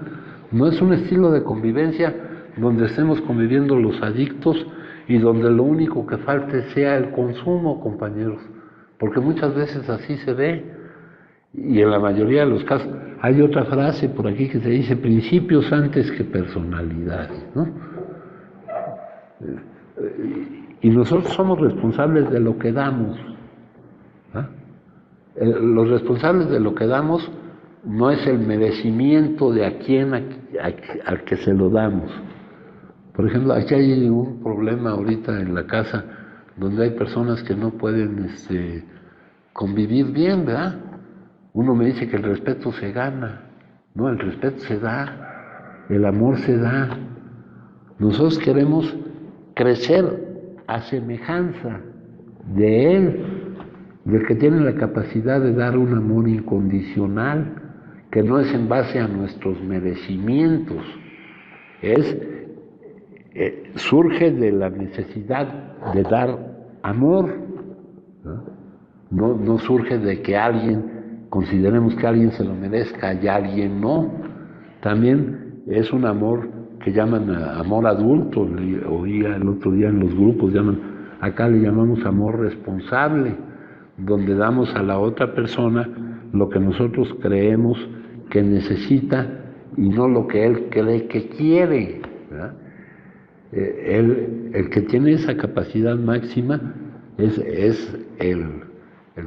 A: No es un estilo de convivencia donde estemos conviviendo los adictos y donde lo único que falte sea el consumo, compañeros, porque muchas veces así se ve. Y en la mayoría de los casos, hay otra frase por aquí que se dice principios antes que personalidades, ¿no? Y nosotros somos responsables de lo que damos, ¿eh? Los responsables de lo que damos no es el merecimiento de a quien al que se lo damos. Por ejemplo, aquí hay un problema ahorita en la casa donde hay personas que no pueden convivir bien, ¿verdad? Uno me dice que el respeto se gana, no, el respeto se da, el amor se da. Nosotros queremos crecer a semejanza de Él, del que tiene la capacidad de dar un amor incondicional, que no es en base a nuestros merecimientos, surge de la necesidad de dar amor, no surge de que consideremos que alguien se lo merezca y alguien no. También es un amor que llaman amor adulto, oía el otro día en los grupos, acá le llamamos amor responsable, donde damos a la otra persona lo que nosotros creemos que necesita y no lo que él cree que quiere, ¿verdad? El que tiene esa capacidad máxima es el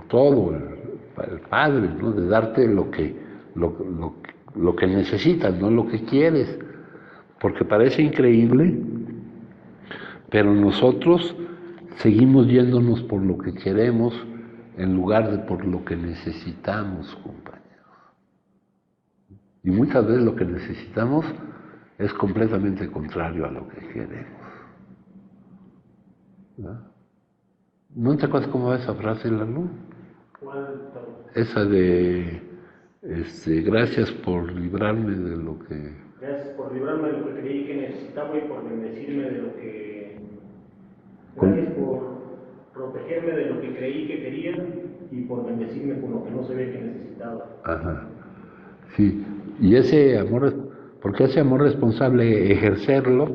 A: todo, el Padre, ¿no? De darte lo que necesitas, no lo que quieres, porque parece increíble, pero nosotros seguimos yéndonos por lo que queremos en lugar de por lo que necesitamos, compañeros. Y muchas veces lo que necesitamos es completamente contrario a lo que queremos, ¿no te acuerdas cómo va esa frase, Lalo? Esa de gracias por librarme de lo que...
B: Gracias por librarme de lo que creí que necesitaba y por bendecirme de lo que... Gracias por protegerme de lo que creí que quería y por bendecirme con lo que no se ve que necesitaba.
A: Ajá, sí. Y ese amor, porque ese amor responsable, ejercerlo,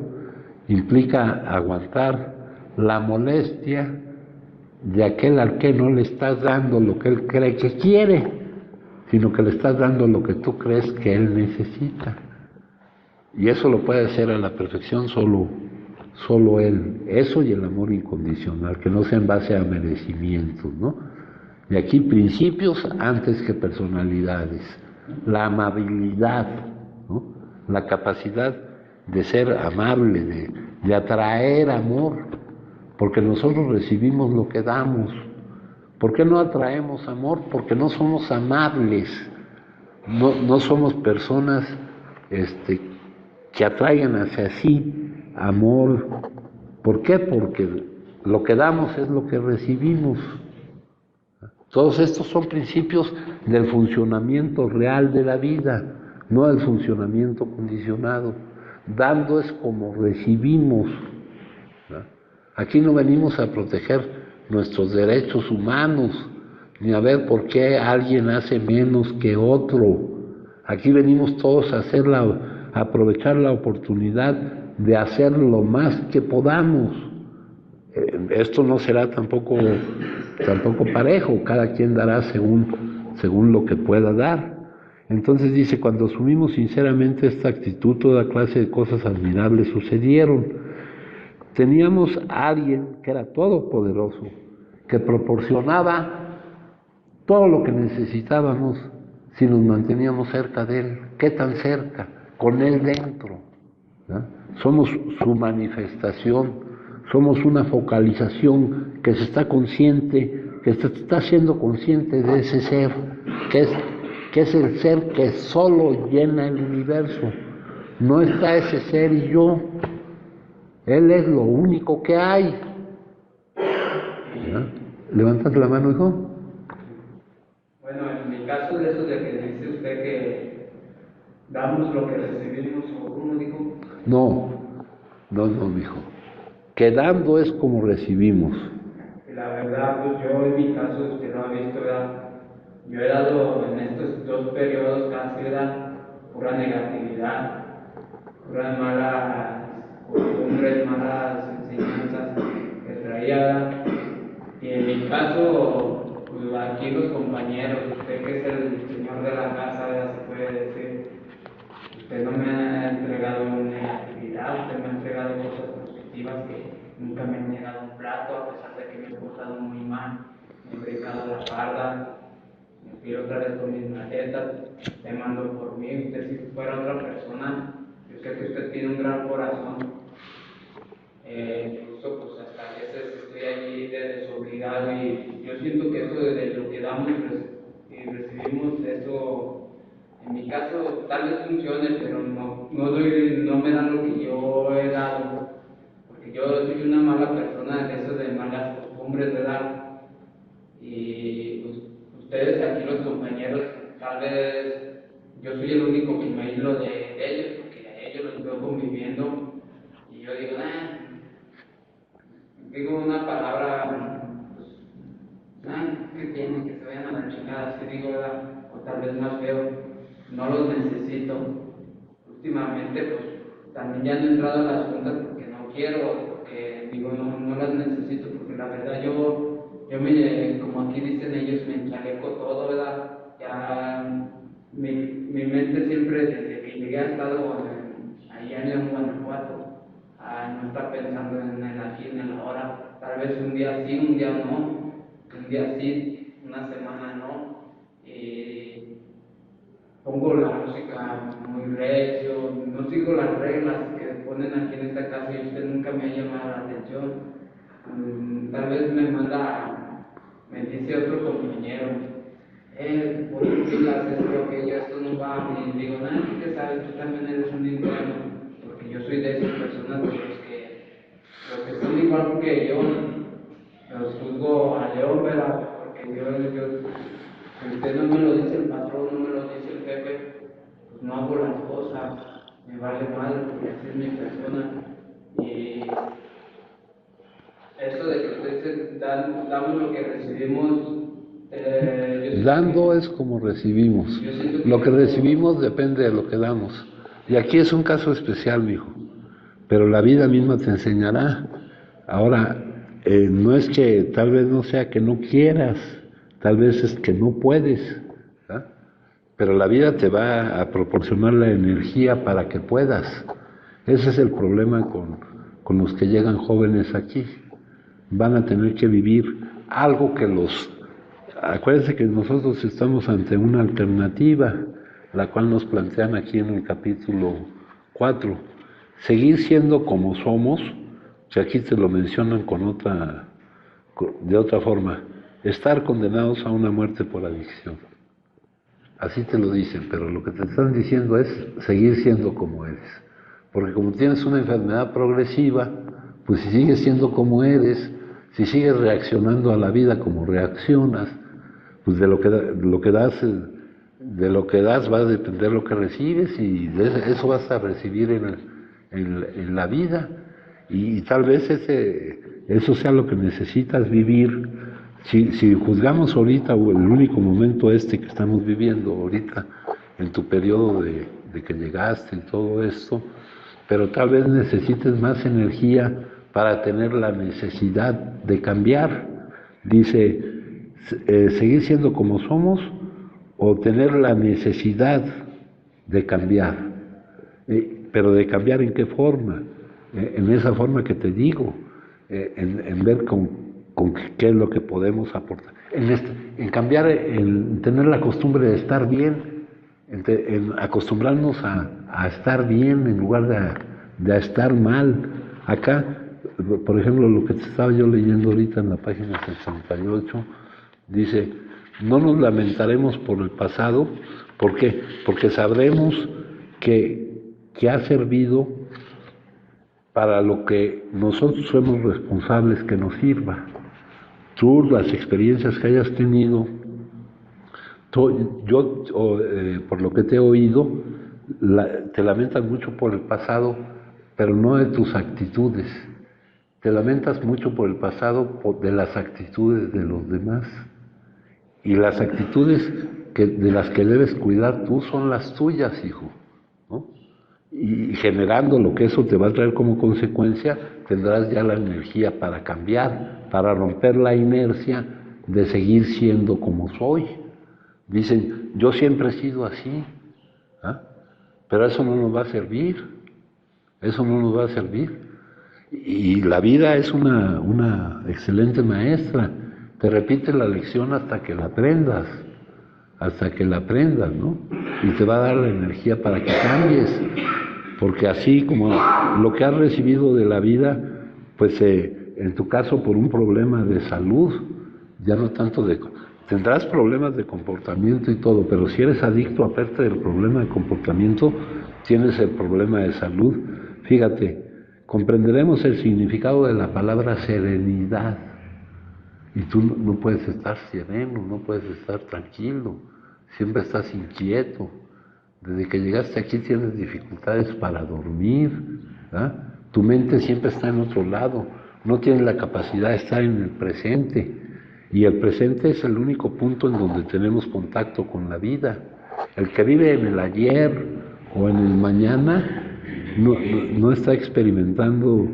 A: implica aguantar la molestia de aquel al que no le estás dando lo que él cree que quiere, sino que le estás dando lo que tú crees que él necesita. Y eso lo puede hacer a la perfección solo él. Eso y el amor incondicional, que no sea en base a merecimientos, ¿no? Y aquí principios antes que personalidades. La amabilidad, ¿no? La capacidad de ser amable, de atraer amor, porque nosotros recibimos lo que damos. ¿Por qué no atraemos amor? Porque no somos amables, no somos personas que atraigan hacia sí amor. ¿Por qué? Porque lo que damos es lo que recibimos. Todos estos son principios del funcionamiento real de la vida, no del funcionamiento condicionado. Dando es como recibimos. Aquí no venimos a proteger nuestros derechos humanos, ni a ver por qué alguien hace menos que otro. Aquí venimos todos a aprovechar la oportunidad de hacer lo más que podamos. Esto no será tampoco parejo, cada quien dará según lo que pueda dar. Entonces dice, cuando asumimos sinceramente esta actitud, toda clase de cosas admirables sucedieron. Teníamos a alguien que era todopoderoso, que proporcionaba todo lo que necesitábamos si nos manteníamos cerca de Él. ¿Qué tan cerca? Con Él dentro, ¿no? Somos su manifestación, somos una focalización que se está consciente, que se está siendo consciente de ese ser, que es el ser que solo llena el universo. No está ese ser y yo, él es lo único que hay. ¿Ya? ¿Levantas la mano, hijo?
C: Bueno, en mi caso de eso de que dice usted que damos lo que recibimos, o ¿cómo dijo?
A: No, mijo. Que dando es como recibimos.
C: La verdad, pues yo en mi caso, usted lo ha visto, ¿verdad? Yo he dado en estos 2 periodos casi, ¿verdad? Pura negatividad, puras malas costumbres, malas enseñanzas que traía, ¿verdad? Y en mi caso, pues aquí los compañeros, usted que es el señor de la casa, ¿verdad? Se puede decir, usted no me ha entregado negatividad, usted me ha entregado cosas positivas que nunca me han llegado un plato, a pesar de que me he portado muy mal, me he brincado la barda, me fui otra vez con mis maletas, te mando por mí. Usted si fuera otra persona, yo sé que usted tiene un gran corazón, incluso pues hasta a veces estoy allí de desobligado y yo siento que eso de lo que damos y recibimos, eso en mi caso tal vez funcione, pero no me dan lo que yo he dado, porque yo soy una mala persona de eso de malas costumbres, ¿verdad? Y pues, ustedes aquí los compañeros, tal vez yo soy el único que me aíslo de ellos, porque a ellos los veo conviviendo y yo digo una palabra, pues, ¿qué tiene? Que se vayan a la chingada, así digo, ¿verdad? O tal vez más feo, no los necesito. Últimamente, pues, también ya no he entrado a las juntas porque no quiero, porque digo, no las necesito, porque la verdad como aquí dicen ellos, me enchaleco todo, ¿verdad? Ya mi mente siempre, desde que llegué, ha estado allá en Guanajuato. No está pensando en el aquí, en el ahora. Tal vez un día sí, un día no. Un día sí, una semana no. Y pongo la música muy recio, no sigo las reglas que ponen aquí en esta casa y usted nunca me ha llamado la atención. Tal vez me dice otro compañero, pon pilas, esto, aquello, esto no va, y digo, ¿tú qué sabes? Tú también eres un interno, porque yo soy de esas personas de los que son igual que yo, los juzgo a león, ¿verdad? Porque si usted no me lo dice el patrón, no me lo dice el jefe, pues no hago las cosas, me vale madre, porque así es mi persona. Y eso de que ustedes damos lo que recibimos.
A: Dando es como recibimos. Lo que recibimos depende de lo que damos. Y aquí es un caso especial, mijo. Pero la vida misma te enseñará. Ahora, no es que tal vez no sea que no quieras, tal vez es que no puedes, ¿verdad? Pero la vida te va a proporcionar la energía para que puedas. Ese es el problema con los que llegan jóvenes aquí. Van a tener que vivir algo que los... Acuérdense que nosotros estamos ante una alternativa, la cual nos plantean aquí en el capítulo 4. Seguir siendo como somos, que aquí te lo mencionan de otra forma, estar condenados a una muerte por adicción. Así te lo dicen, pero lo que te están diciendo es seguir siendo como eres. Porque como tienes una enfermedad progresiva, pues si sigues siendo como eres, si sigues reaccionando a la vida como reaccionas, pues de lo que das va a depender lo que recibes y de eso vas a recibir en la vida. Y tal vez eso sea lo que necesitas vivir. Si juzgamos ahorita, o el único momento que estamos viviendo ahorita, en tu periodo de que llegaste y todo esto, pero tal vez necesites más energía para tener la necesidad de cambiar. Dice, seguir siendo como somos o tener la necesidad de cambiar. Pero de cambiar ¿en qué forma? En esa forma que te digo, en ver con qué es lo que podemos aportar. En cambiar, en tener la costumbre de estar bien, en acostumbrarnos a estar bien en lugar de a estar mal. Acá Por ejemplo, lo que te estaba yo leyendo ahorita en la página 68, dice, no nos lamentaremos por el pasado. ¿Por qué? Porque sabremos que ha servido para lo que nosotros somos responsables que nos sirva. Tú, las experiencias que hayas tenido, yo, por lo que te he oído, te lamentas mucho por el pasado, pero no de tus actitudes. Te lamentas mucho por el pasado, de las actitudes de los demás. Y las actitudes de las que debes cuidar tú son las tuyas, hijo, ¿no? Y generando lo que eso te va a traer como consecuencia, tendrás ya la energía para cambiar, para romper la inercia de seguir siendo como soy. Dicen, yo siempre he sido así, ¿ah? Pero eso no nos va a servir, eso no nos va a servir. Y la vida es una excelente maestra, te repite la lección hasta que la aprendas, ¿no? Y te va a dar la energía para que cambies, porque así como lo que has recibido de la vida, pues en tu caso por un problema de salud, ya no tanto tendrás problemas de comportamiento y todo, pero si eres adicto, aparte del problema de comportamiento, tienes el problema de salud. Fíjate, comprenderemos el significado de la palabra serenidad. Y tú no puedes estar sereno, no puedes estar tranquilo, siempre estás inquieto. Desde que llegaste aquí tienes dificultades para dormir, ¿ah? Tu mente siempre está en otro lado, no tienes la capacidad de estar en el presente. Y el presente es el único punto en donde tenemos contacto con la vida. El que vive en el ayer o en el mañana no está experimentando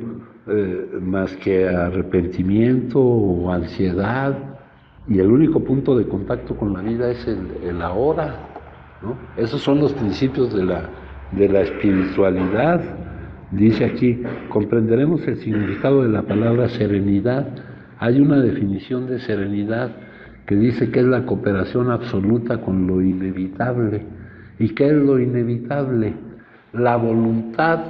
A: más que arrepentimiento o ansiedad, y el único punto de contacto con la vida es el ahora, ¿no? Esos son los principios de la espiritualidad. Dice aquí, comprenderemos el significado de la palabra serenidad. Hay una definición de serenidad que dice que es la cooperación absoluta con lo inevitable. ¿Y qué es lo inevitable? La voluntad,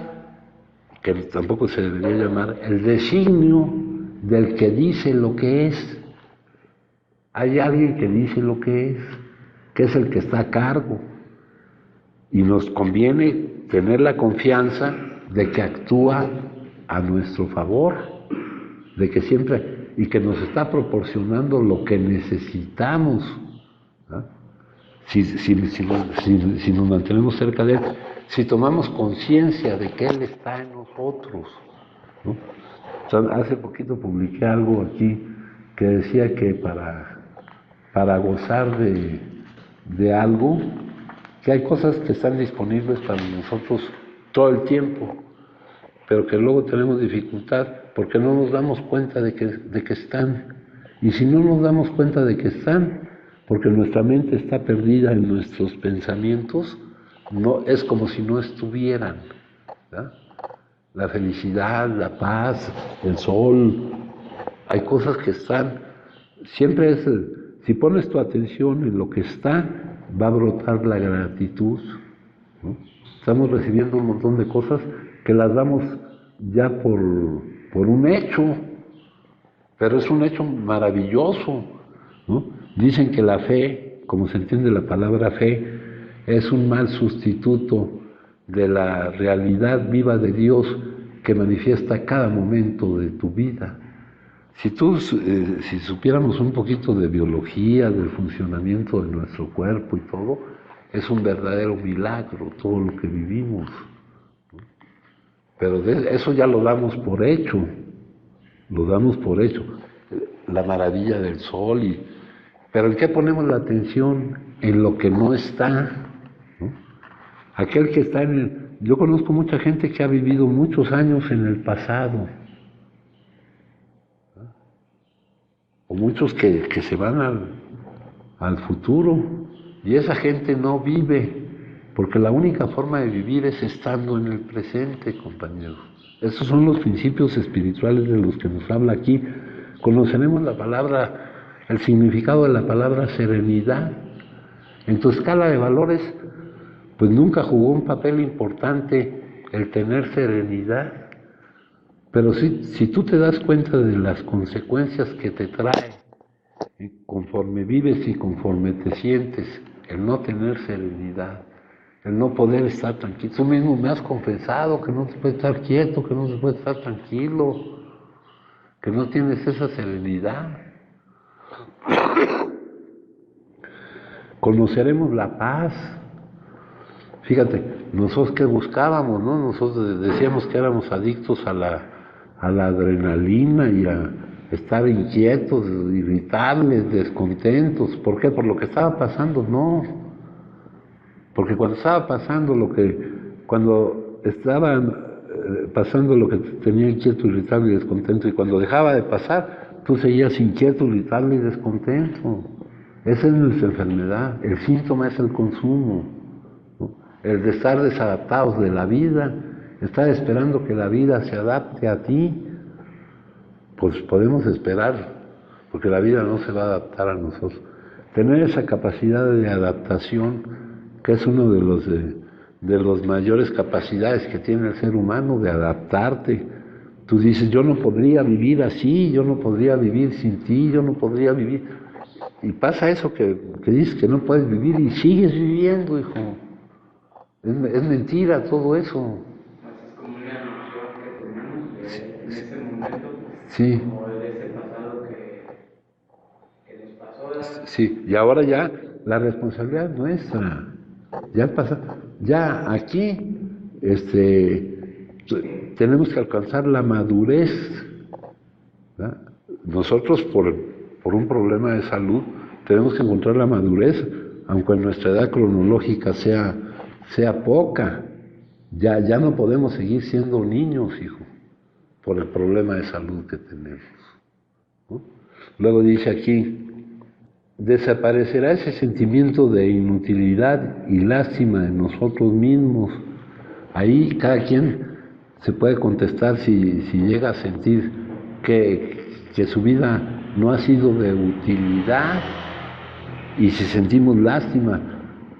A: que tampoco se debería llamar, el designio del que dice lo que es. Hay alguien que dice lo que es el que está a cargo. Y nos conviene tener la confianza de que actúa a nuestro favor, de que siempre, y que nos está proporcionando lo que necesitamos, ¿no? Si nos mantenemos cerca de Él, si tomamos conciencia de que Él está en nosotros, ¿no? O sea, hace poquito publiqué algo aquí que decía que para gozar de algo, que hay cosas que están disponibles para nosotros todo el tiempo, pero que luego tenemos dificultad porque no nos damos cuenta de que están. Y si no nos damos cuenta de que están, porque nuestra mente está perdida en nuestros pensamientos, no, es como si no estuvieran, ¿verdad? La felicidad, la paz, el sol, hay cosas que están. Siempre si pones tu atención en lo que está, va a brotar la gratitud, ¿no? Estamos recibiendo un montón de cosas que las damos ya por un hecho, pero es un hecho maravilloso, ¿no? Dicen que la fe, como se entiende la palabra fe, es un mal sustituto de la realidad viva de Dios que manifiesta cada momento de tu vida. Si supiéramos un poquito de biología, del funcionamiento de nuestro cuerpo y todo, es un verdadero milagro todo lo que vivimos, ¿no? Pero eso ya lo damos por hecho, la maravilla del sol, pero ¿en qué ponemos la atención? En lo que no está, ¿no? Aquel que está yo conozco mucha gente que ha vivido muchos años en el pasado, o muchos que se van al futuro, y esa gente no vive, porque la única forma de vivir es estando en el presente, compañeros. Esos son los principios espirituales de los que nos habla aquí. Conoceremos el significado de la palabra serenidad. En tu escala de valores, pues nunca jugó un papel importante el tener serenidad. Pero si tú te das cuenta de las consecuencias que te trae conforme vives y conforme te sientes, el no tener serenidad, el no poder estar tranquilo. Tú mismo me has confesado que no te puedes estar quieto, que no te puedes estar tranquilo, que no tienes esa serenidad. Conoceremos la paz. Fíjate, nosotros que buscábamos, ¿no? Nosotros decíamos que éramos adictos a la adrenalina y a estar inquietos, irritables, descontentos. ¿Por qué? Por lo que estaba pasando, no. Porque cuando estaba pasando cuando estaba pasando lo que te tenía inquieto, irritable y descontento, y cuando dejaba de pasar, tú seguías inquieto, irritable y descontento. Esa es nuestra enfermedad. El síntoma es el consumo, ¿no? El de estar desadaptados de la vida, estar esperando que la vida se adapte a ti. Pues podemos esperar, porque la vida no se va a adaptar a nosotros. Tener esa capacidad de adaptación, que es uno de los mayores capacidades que tiene el ser humano, de adaptarte. Tú dices, yo no podría vivir así, yo no podría vivir sin ti, yo no podría vivir. Y pasa eso que dices que no puedes vivir y sigues viviendo, hijo. Es mentira todo eso.
C: Es como una ilusión que tenemos en ese momento,
A: Sí.
C: como de ese pasado que nos pasó.
A: Sí, y ahora ya la responsabilidad es nuestra. Ya pasa, ya aquí tenemos que alcanzar la madurez, ¿verdad? Nosotros por un problema de salud tenemos que encontrar la madurez, aunque nuestra edad cronológica sea poca. Ya no podemos seguir siendo niños, hijo, por el problema de salud que tenemos, ¿no? Luego dice aquí, desaparecerá ese sentimiento de inutilidad y lástima de nosotros mismos. Ahí cada quien se puede contestar si llega a sentir que su vida no ha sido de utilidad, y si sentimos lástima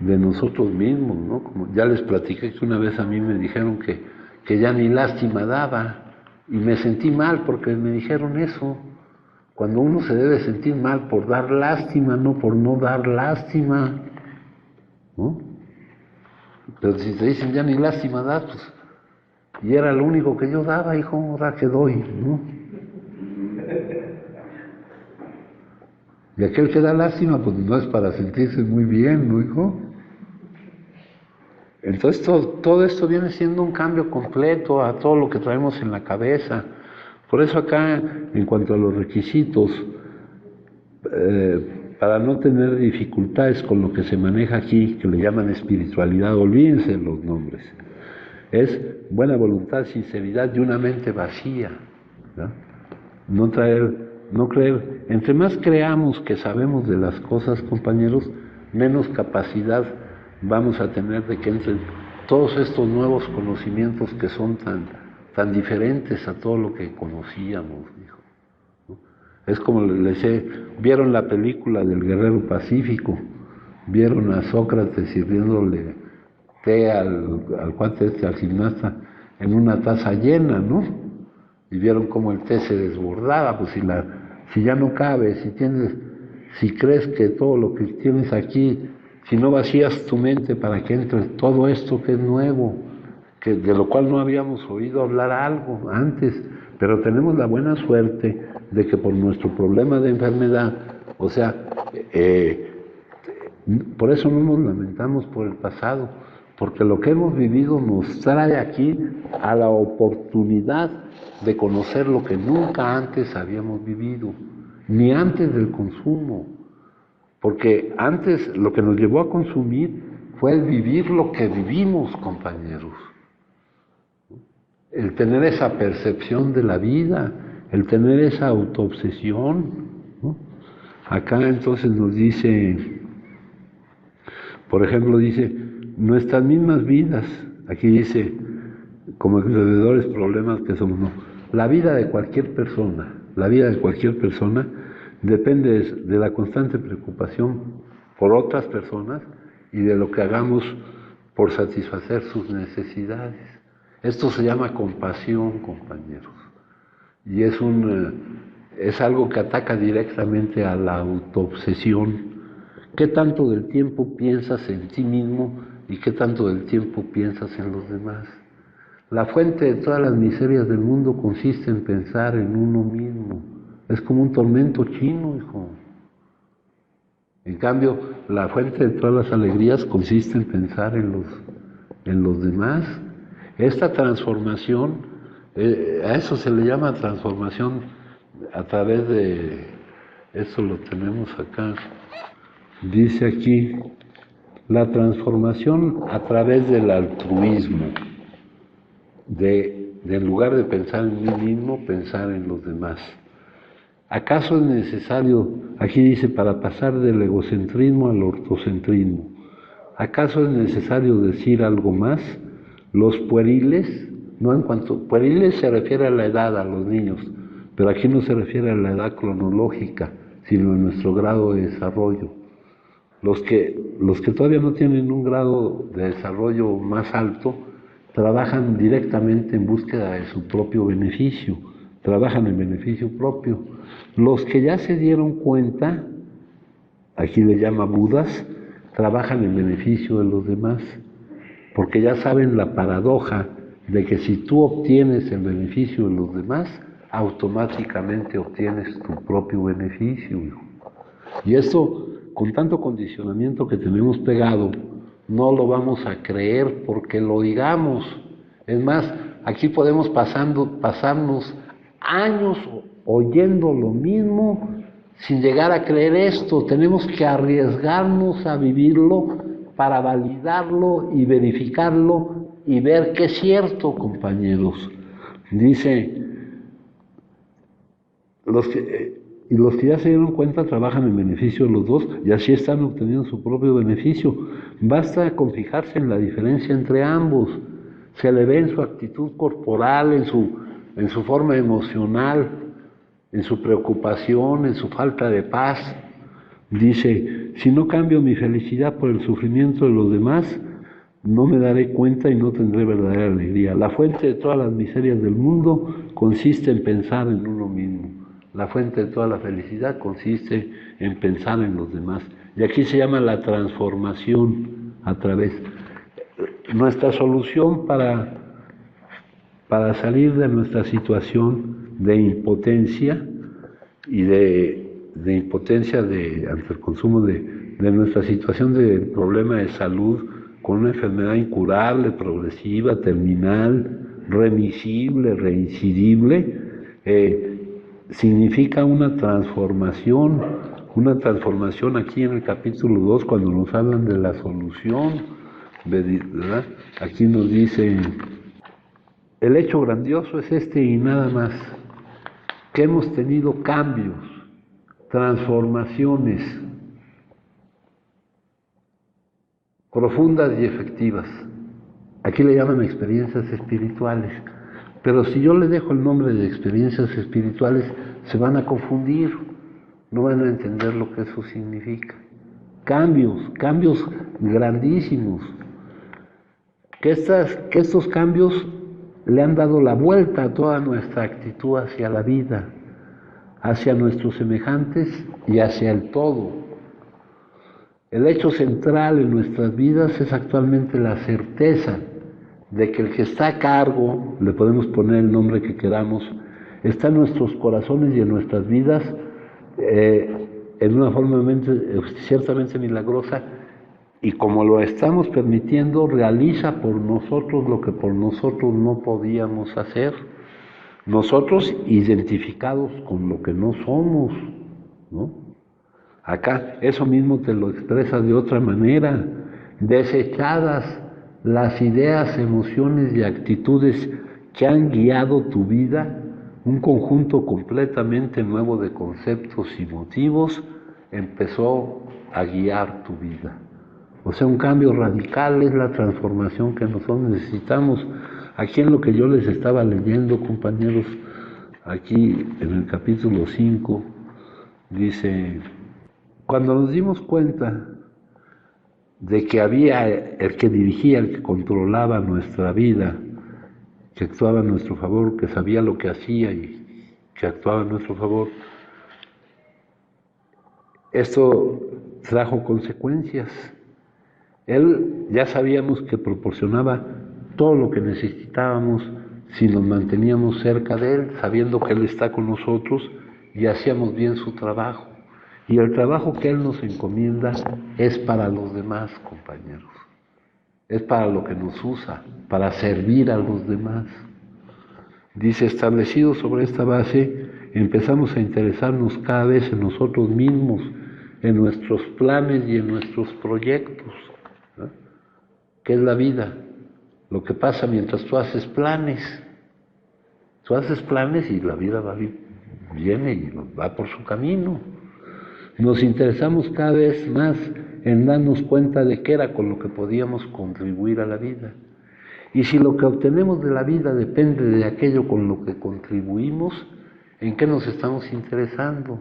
A: de nosotros mismos, ¿no? Como ya les platiqué que una vez a mí me dijeron que ya ni lástima daba, y me sentí mal porque me dijeron eso. Cuando uno se debe sentir mal por dar lástima, no por no dar lástima, ¿no? Pero si te dicen ya ni lástima das, pues, y era lo único que yo daba, hijo, ahora que doy, ¿no? Y aquel que da lástima, pues no es para sentirse muy bien, ¿no, hijo? Entonces todo esto viene siendo un cambio completo a todo lo que traemos en la cabeza. Por eso acá, en cuanto a los requisitos, para no tener dificultades con lo que se maneja aquí, que le llaman espiritualidad, olvídense los nombres, es buena voluntad, sinceridad y una mente vacía, ¿no? No creer. Entre más creamos que sabemos de las cosas, compañeros, menos capacidad vamos a tener de que entren todos estos nuevos conocimientos que son tan diferentes a todo lo que conocíamos, hijo, ¿no? Es como les decía, vieron la película del Guerrero Pacífico, vieron a Sócrates sirviéndole té al cuate al gimnasta, en una taza llena, ¿no? Y vieron cómo el té se desbordaba. Pues si ya no cabe, si crees que todo lo que tienes aquí, si no vacías tu mente para que entre todo esto que es nuevo, que de lo cual no habíamos oído hablar algo antes, pero tenemos la buena suerte de que por nuestro problema de enfermedad, o sea, por eso no nos lamentamos por el pasado, porque lo que hemos vivido nos trae aquí a la oportunidad de conocer lo que nunca antes habíamos vivido, ni antes del consumo. Porque antes lo que nos llevó a consumir fue el vivir lo que vivimos, compañeros. El tener esa percepción de la vida, el tener esa autoobsesión, ¿no? Acá entonces nos dice, por ejemplo, dice, nuestras mismas vidas, aquí dice, como alrededores problemas que somos, no. La vida de cualquier persona depende de la constante preocupación por otras personas y de lo que hagamos por satisfacer sus necesidades. Esto se llama compasión, compañeros. y es algo que ataca directamente a la autoobsesión. ¿Qué tanto del tiempo piensas en ti mismo y qué tanto del tiempo piensas en los demás? La fuente de todas las miserias del mundo consiste en pensar en uno mismo. Es como un tormento chino, hijo. En cambio, la fuente de todas las alegrías consiste en pensar en los demás. Esta transformación, a eso se le llama transformación a través de, eso lo tenemos acá, dice aquí, la transformación a través del altruismo, en lugar de pensar en mí mismo, pensar en los demás. ¿Acaso es necesario, aquí dice, para pasar del egocentrismo al ortocentrismo, acaso es necesario decir algo más? Los pueriles, no en cuanto, pueriles se refiere a la edad, a los niños, pero aquí no se refiere a la edad cronológica, sino a nuestro grado de desarrollo. Los que todavía no tienen un grado de desarrollo más alto, trabajan directamente en búsqueda de su propio beneficio, trabajan en beneficio propio. Los que ya se dieron cuenta, aquí le llama Budas, trabajan en beneficio de los demás, porque ya saben la paradoja de que si tú obtienes el beneficio de los demás, automáticamente obtienes tu propio beneficio. Y esto, con tanto condicionamiento que tenemos pegado, no lo vamos a creer porque lo digamos. Es más, aquí podemos pasarnos años oyendo lo mismo sin llegar a creer esto. Tenemos que arriesgarnos a vivirlo para validarlo y verificarlo y ver que es cierto, compañeros. Dice, los que ya se dieron cuenta trabajan en beneficio de los dos y así están obteniendo su propio beneficio. Basta con fijarse en la diferencia entre ambos. Se le ve en su actitud corporal, en su forma emocional, en su preocupación, en su falta de paz. Dice, si no cambio mi felicidad por el sufrimiento de los demás, no me daré cuenta y no tendré verdadera alegría. La fuente de todas las miserias del mundo consiste en pensar en uno mismo. La fuente de toda la felicidad consiste en pensar en los demás. Y aquí se llama la transformación a través. Nuestra solución para salir de nuestra situación de impotencia y de impotencia ante el consumo de nuestra situación de problema de salud con una enfermedad incurable, progresiva, terminal, remisible, reincidible, significa una transformación aquí en el capítulo 2 cuando nos hablan de la solución, ¿verdad? Aquí nos dice, el hecho grandioso es este y nada más, que hemos tenido cambios, transformaciones profundas y efectivas. Aquí le llaman experiencias espirituales, pero si yo le dejo el nombre de experiencias espirituales, se van a confundir, no van a entender lo que eso significa. Cambios grandísimos, que estos cambios le han dado la vuelta a toda nuestra actitud hacia la vida, hacia nuestros semejantes y hacia el todo. El hecho central en nuestras vidas es actualmente la certeza de que el que está a cargo, le podemos poner el nombre que queramos, está en nuestros corazones y en nuestras vidas en una forma ciertamente milagrosa, y como lo estamos permitiendo, realiza por nosotros lo que por nosotros no podíamos hacer, nosotros identificados con lo que no somos, ¿no? Acá eso mismo te lo expresa de otra manera, desechadas las ideas, emociones y actitudes que han guiado tu vida, un conjunto completamente nuevo de conceptos y motivos empezó a guiar tu vida. O sea, un cambio radical es la transformación que nosotros necesitamos. Aquí en lo que yo les estaba leyendo, compañeros, aquí en el capítulo 5, dice, cuando nos dimos cuenta de que había el que dirigía, el que controlaba nuestra vida, que actuaba a nuestro favor, que sabía lo que hacía y que actuaba a nuestro favor. Esto trajo consecuencias. Él ya sabíamos que proporcionaba todo lo que necesitábamos si nos manteníamos cerca de Él, sabiendo que Él está con nosotros y hacíamos bien su trabajo. Y el trabajo que Él nos encomienda es para los demás, compañeros. Es para lo que nos usa, para servir a los demás. Dice, establecidos sobre esta base, empezamos a interesarnos cada vez en nosotros mismos, en nuestros planes y en nuestros proyectos. ¿No? ¿Qué es la vida? Lo que pasa mientras tú haces planes. Tú haces planes y la vida viene y va por su camino. Nos interesamos cada vez más en darnos cuenta de qué era con lo que podíamos contribuir a la vida. Y si lo que obtenemos de la vida depende de aquello con lo que contribuimos, ¿en qué nos estamos interesando?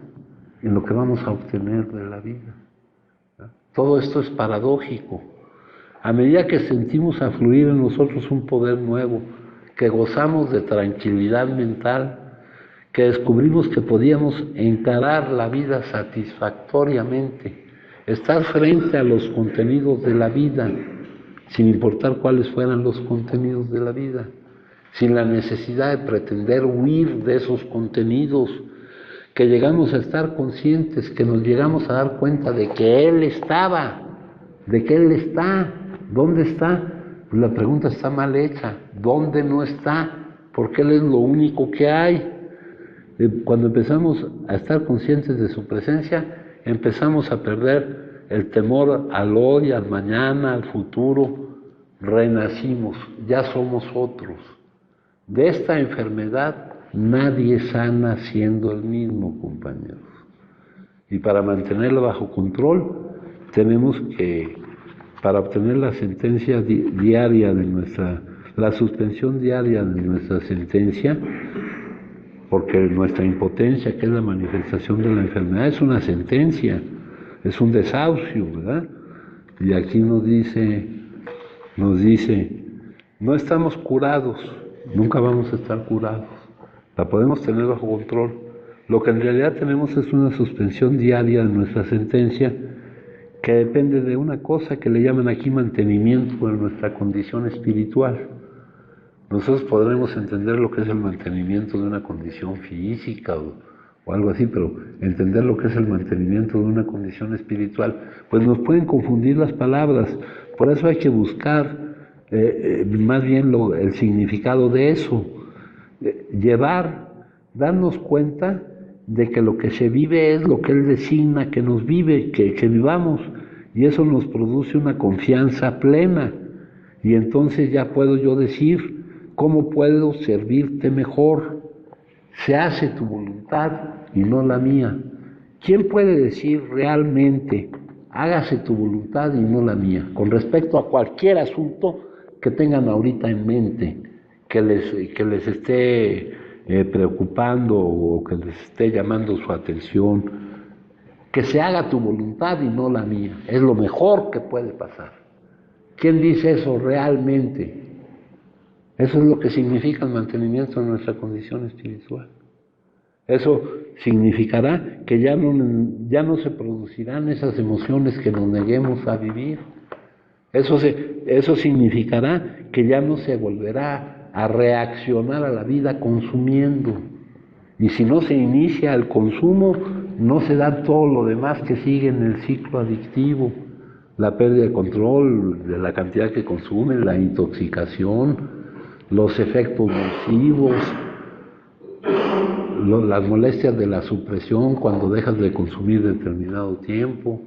A: En lo que vamos a obtener de la vida. ¿No? Todo esto es paradójico. A medida que sentimos afluir en nosotros un poder nuevo, que gozamos de tranquilidad mental, que descubrimos que podíamos encarar la vida satisfactoriamente, estar frente a los contenidos de la vida, sin importar cuáles fueran los contenidos de la vida, sin la necesidad de pretender huir de esos contenidos, que llegamos a estar conscientes, que nos llegamos a dar cuenta de que Él estaba, de que Él está. ¿Dónde está? Pues la pregunta está mal hecha. ¿Dónde no está? Porque Él es lo único que hay. Cuando empezamos a estar conscientes de su presencia, empezamos a perder el temor al hoy, al mañana, al futuro. Renacimos, ya somos otros. De esta enfermedad nadie sana siendo el mismo, compañeros. Y para mantenerla bajo control, tenemos que, para obtener la sentencia diaria de la suspensión diaria de nuestra sentencia, porque nuestra impotencia, que es la manifestación de la enfermedad, es una sentencia, es un desahucio, ¿verdad? Y aquí nos dice, no estamos curados, nunca vamos a estar curados, la podemos tener bajo control. Lo que en realidad tenemos es una suspensión diaria de nuestra sentencia, que depende de una cosa que le llaman aquí mantenimiento de nuestra condición espiritual. Nosotros podremos entender lo que es el mantenimiento de una condición física o algo así, pero entender lo que es el mantenimiento de una condición espiritual, pues nos pueden confundir las palabras. Por eso hay que buscar más bien el significado de eso, darnos cuenta de que lo que se vive es lo que Él designa que nos vive, que vivamos, y eso nos produce una confianza plena, y entonces ya puedo yo decir, ¿cómo puedo servirte mejor? Se hace tu voluntad y no la mía. ¿Quién puede decir realmente, hágase tu voluntad y no la mía, con respecto a cualquier asunto que tengan ahorita en mente, que les esté preocupando o que les esté llamando su atención? Que se haga tu voluntad y no la mía, es lo mejor que puede pasar. ¿Quién dice eso realmente? Eso es lo que significa el mantenimiento de nuestra condición espiritual. Eso significará que ya no se producirán esas emociones que nos neguemos a vivir. Eso significará que ya no se volverá a reaccionar a la vida consumiendo. Y si no se inicia el consumo, no se da todo lo demás que sigue en el ciclo adictivo. La pérdida de control de la cantidad que consume, la intoxicación, los efectos nocivos, las molestias de la supresión cuando dejas de consumir determinado tiempo,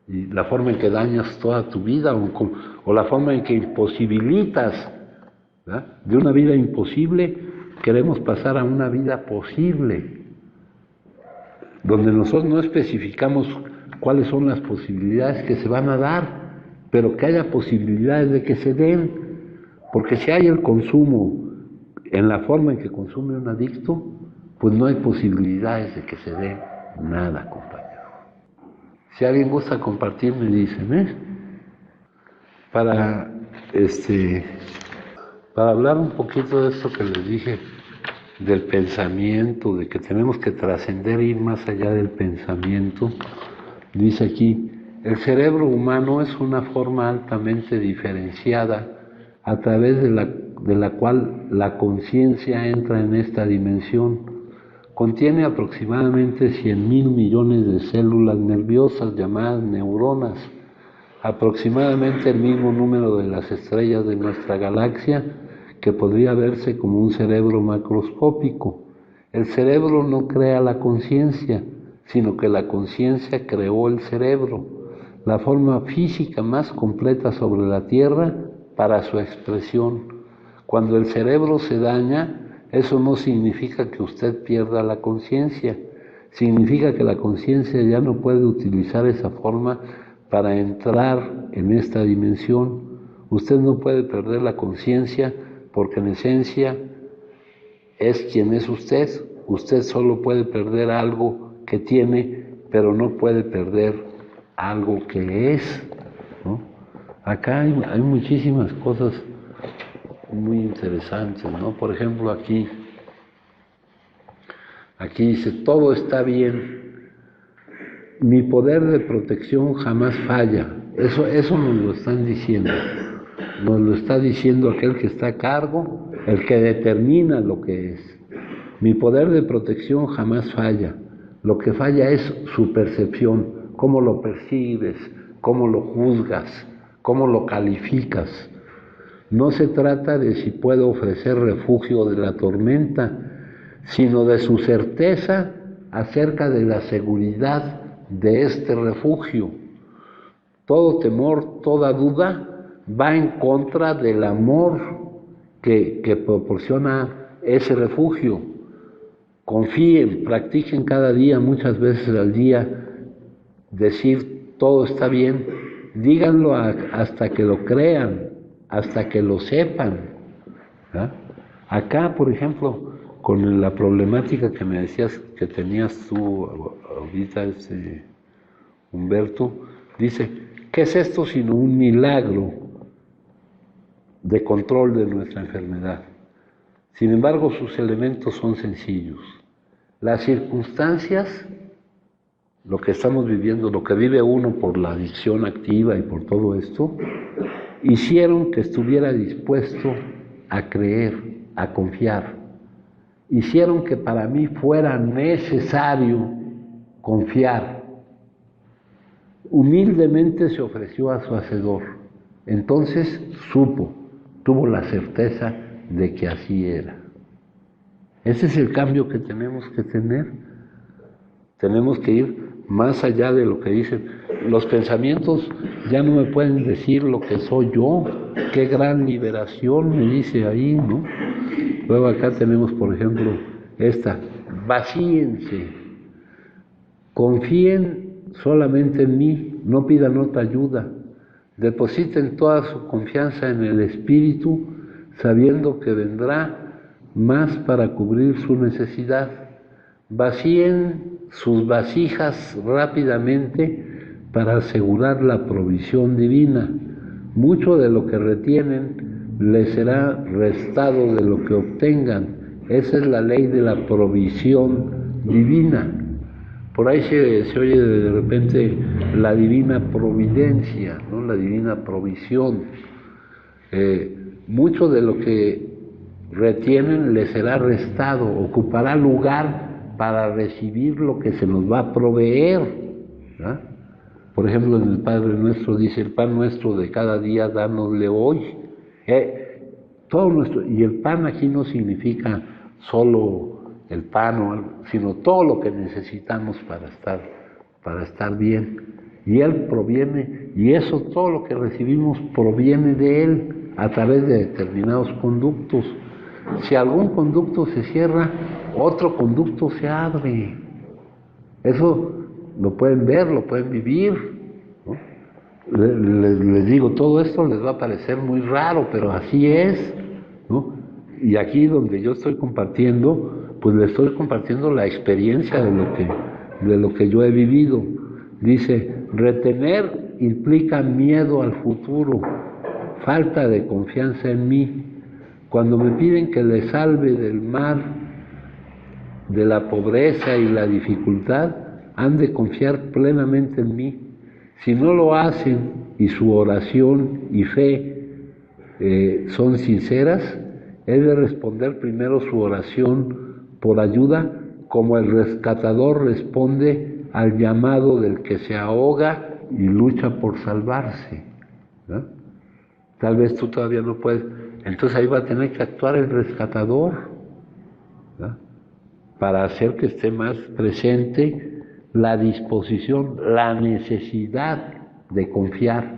A: y la forma en que dañas toda tu vida o la forma en que imposibilitas, ¿verdad? De una vida imposible queremos pasar a una vida posible, donde nosotros no especificamos cuáles son las posibilidades que se van a dar, pero que haya posibilidades de que se den. Porque si hay el consumo en la forma en que consume un adicto, pues no hay posibilidades de que se dé nada, compañero. Si alguien gusta compartir, me dicen, para hablar un poquito de esto que les dije del pensamiento, de que tenemos que trascender, ir más allá del pensamiento. Dice aquí, el cerebro humano es una forma altamente diferenciada a través de la cual la conciencia entra en esta dimensión. Contiene aproximadamente 100.000 millones de células nerviosas llamadas neuronas, aproximadamente el mismo número de las estrellas de nuestra galaxia, que podría verse como un cerebro macroscópico. El cerebro no crea la conciencia, sino que la conciencia creó el cerebro, la forma física más completa sobre la Tierra para su expresión. Cuando el cerebro se daña, eso no significa que usted pierda la conciencia, significa que la conciencia ya no puede utilizar esa forma para entrar en esta dimensión. Usted no puede perder la conciencia porque en esencia es quien es usted. Usted solo puede perder algo que tiene, pero no puede perder algo que es, ¿no? Acá hay muchísimas cosas muy interesantes, ¿no? Por ejemplo, aquí dice, todo está bien. Mi poder de protección jamás falla. Eso nos lo están diciendo. Nos lo está diciendo aquel que está a cargo, el que determina lo que es. Mi poder de protección jamás falla. Lo que falla es su percepción, cómo lo percibes, cómo lo juzgas, cómo lo calificas. No se trata de si puedo ofrecer refugio de la tormenta, sino de su certeza acerca de la seguridad de este refugio. Todo temor, toda duda va en contra del amor que proporciona ese refugio. Confíen, practiquen cada día, muchas veces al día, decir todo está bien. Díganlo hasta que lo crean, hasta que lo sepan, ¿verdad? Acá, por ejemplo, con la problemática que me decías que tenías tú ahorita, Humberto, dice, ¿qué es esto sino un milagro de control de nuestra enfermedad? Sin embargo, sus elementos son sencillos. Las circunstancias, lo que estamos viviendo, lo que vive uno por la adicción activa y por todo esto, hicieron que estuviera dispuesto a creer, a confiar. Hicieron que para mí fuera necesario confiar. Humildemente se ofreció a su hacedor. Entonces tuvo la certeza de que así era. Ese es el cambio que tenemos que tener. Tenemos que ir más allá de lo que dicen. Los pensamientos ya no me pueden decir lo que soy yo. Qué gran liberación me dice ahí, ¿no? Luego acá tenemos, por ejemplo, esta. Vacíense. Confíen solamente en mí. No pidan otra ayuda. Depositen toda su confianza en el Espíritu, sabiendo que vendrá más para cubrir su necesidad. Vacíen sus vasijas rápidamente para asegurar la provisión divina. Mucho de lo que retienen les será restado de lo que obtengan. Esa es la ley de la provisión divina. Por ahí se oye de repente la divina providencia, ¿no? La divina provisión. Mucho de lo que retienen les será restado, ocupará lugar para recibir lo que se nos va a proveer, ¿verdad? Por ejemplo, en el Padre Nuestro dice, el pan nuestro de cada día, dánosle hoy. Todo nuestro, y el pan aquí no significa solo el pan, sino todo lo que necesitamos para estar bien. Y Él proviene, y eso, todo lo que recibimos proviene de Él a través de determinados conductos. Si algún conducto se cierra, otro conducto se abre. Eso lo pueden ver, lo pueden vivir, ¿no? Les digo, todo esto les va a parecer muy raro, pero así es, ¿no? Y aquí donde yo estoy compartiendo, pues les estoy compartiendo la experiencia de lo que yo he vivido. Dice, retener implica miedo al futuro, falta de confianza en mí. Cuando me piden que les salve del mal, de la pobreza y la dificultad, han de confiar plenamente en mí. Si no lo hacen y su oración y fe son sinceras, he de responder primero su oración por ayuda, como el rescatador responde al llamado del que se ahoga y lucha por salvarse, ¿no? Tal vez tú todavía no puedes, entonces ahí va a tener que actuar el rescatador, ¿no? Para hacer que esté más presente la disposición, la necesidad de confiar.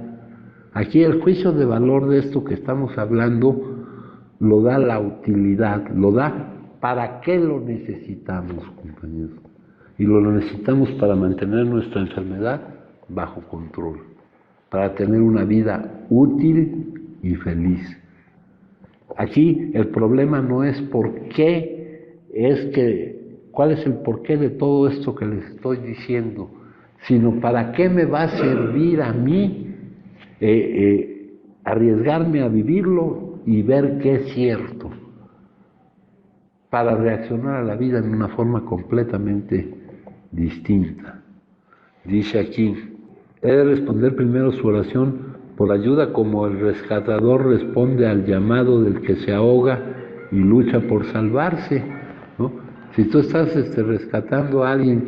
A: Aquí el juicio de valor de esto que estamos hablando lo da la utilidad, lo da para qué lo necesitamos, compañeros. Y lo necesitamos para mantener nuestra enfermedad bajo control, para tener una vida útil y feliz. Aquí el problema no es cuál es el porqué de todo esto que les estoy diciendo, sino para qué me va a servir a mí arriesgarme a vivirlo y ver que es cierto, para reaccionar a la vida en una forma completamente distinta. Dice aquí, he de responder primero su oración por ayuda, como el rescatador responde al llamado del que se ahoga y lucha por salvarse, ¿no? Si tú estás rescatando a alguien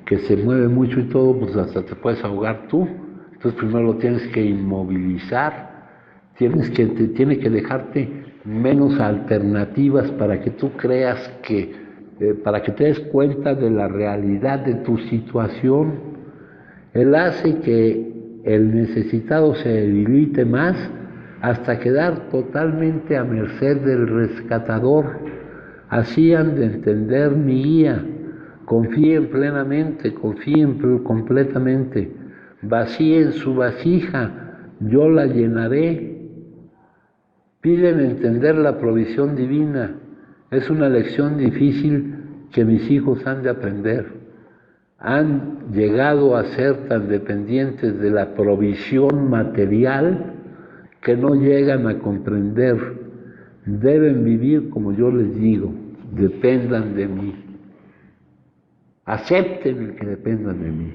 A: que se mueve mucho y todo, pues hasta te puedes ahogar tú. Entonces primero lo tienes que inmovilizar, tiene que dejarte menos alternativas para que tú creas para que te des cuenta de la realidad de tu situación. Él hace que el necesitado se debilite más hasta quedar totalmente a merced del rescatador. Así han de entender mi guía. Confíen plenamente, confíen completamente. Vacíen su vasija, yo la llenaré. Piden entender la provisión divina. Es una lección difícil que mis hijos han de aprender. Han llegado a ser tan dependientes de la provisión material que no llegan a comprender. Deben vivir como yo les digo, dependan de mí. Acepten el que dependan de mí,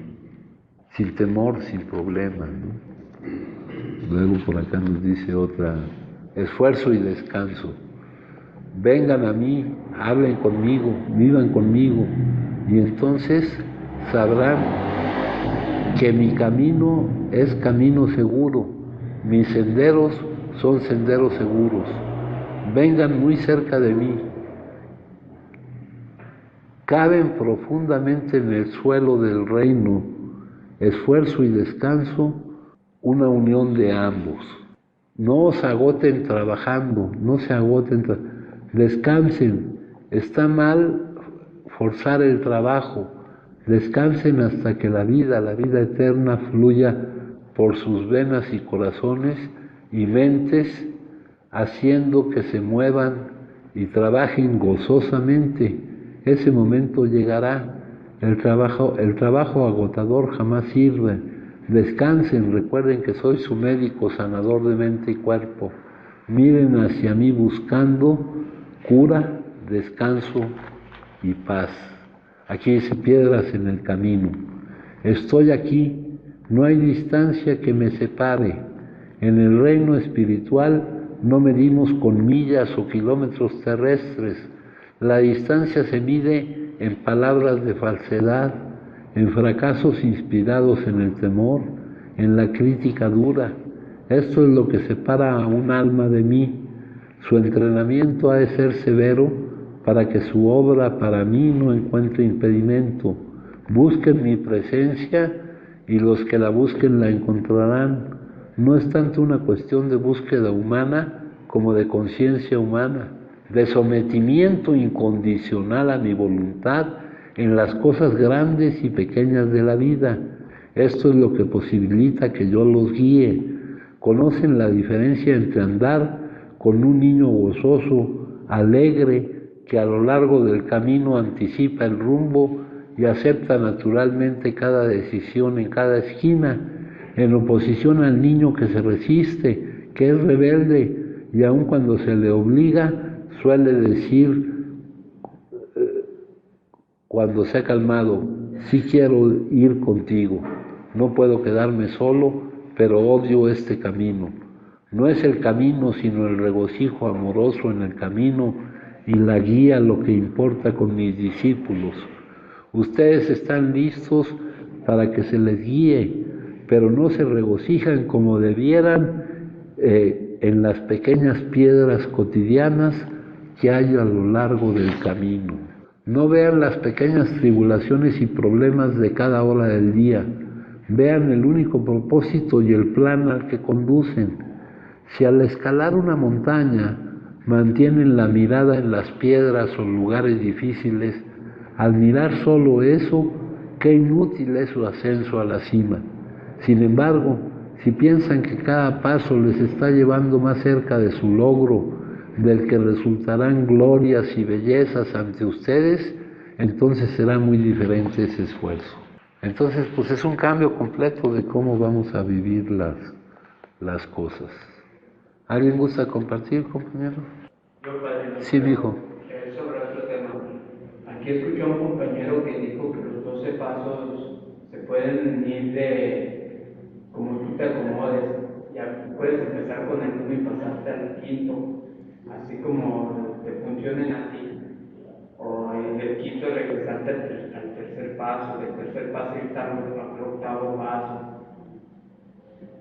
A: sin temor, sin problema, ¿no? Luego por acá nos dice otra, esfuerzo y descanso. Vengan a mí, hablen conmigo, vivan conmigo, y entonces sabrán que mi camino es camino seguro, mis senderos son senderos seguros. Vengan muy cerca de mí, caben profundamente en el suelo del reino, esfuerzo y descanso, una unión de ambos. No os agoten trabajando, no se agoten, descansen. Está mal forzar el trabajo, descansen hasta que la vida eterna fluya por sus venas y corazones y mentes, haciendo que se muevan y trabajen gozosamente. Ese momento llegará. El trabajo agotador jamás sirve. Descansen, recuerden que soy su médico sanador de mente y cuerpo. Miren hacia mí buscando cura, descanso y paz. Aquí dice piedras en el camino. Estoy aquí, no hay distancia que me separe. En el reino espiritual no medimos con millas o kilómetros terrestres. La distancia se mide en palabras de falsedad, en fracasos inspirados en el temor, en la crítica dura. Esto es lo que separa a un alma de mí. Su entrenamiento ha de ser severo para que su obra para mí no encuentre impedimento. Busquen mi presencia y los que la busquen la encontrarán. No es tanto una cuestión de búsqueda humana como de conciencia humana, de sometimiento incondicional a mi voluntad en las cosas grandes y pequeñas de la vida. Esto es lo que posibilita que yo los guíe. Conocen la diferencia entre andar con un niño gozoso, alegre, que a lo largo del camino anticipa el rumbo y acepta naturalmente cada decisión en cada esquina, en oposición al niño que se resiste, que es rebelde y aun cuando se le obliga, suele decir cuando se ha calmado, sí quiero ir contigo, no puedo quedarme solo, pero odio este camino. No es el camino, sino el regocijo amoroso en el camino y la guía lo que importa con mis discípulos. Ustedes están listos para que se les guíe, pero no se regocijan como debieran en las pequeñas piedras cotidianas que hay a lo largo del camino. No vean las pequeñas tribulaciones y problemas de cada hora del día. Vean el único propósito y el plan al que conducen. Si al escalar una montaña mantienen la mirada en las piedras o lugares difíciles, al mirar solo eso, qué inútil es su ascenso a la cima. Sin embargo, si piensan que cada paso les está llevando más cerca de su logro, del que resultarán glorias y bellezas ante ustedes, entonces será muy diferente ese esfuerzo. Entonces, pues es un cambio completo de cómo vamos a vivir las cosas. ¿Alguien gusta compartir, compañero?
B: Yo, padre,
A: Sí, dijo.
C: Sobre otro tema. Aquí escuché a un compañero que dijo que los 12 pasos se pueden ir de como tú te acomodes. Ya puedes empezar con el 1 y pasarte al 5, así como te funcionen a ti. O en el 5 regresarte al tercer paso, del tercer paso irte al 8º paso.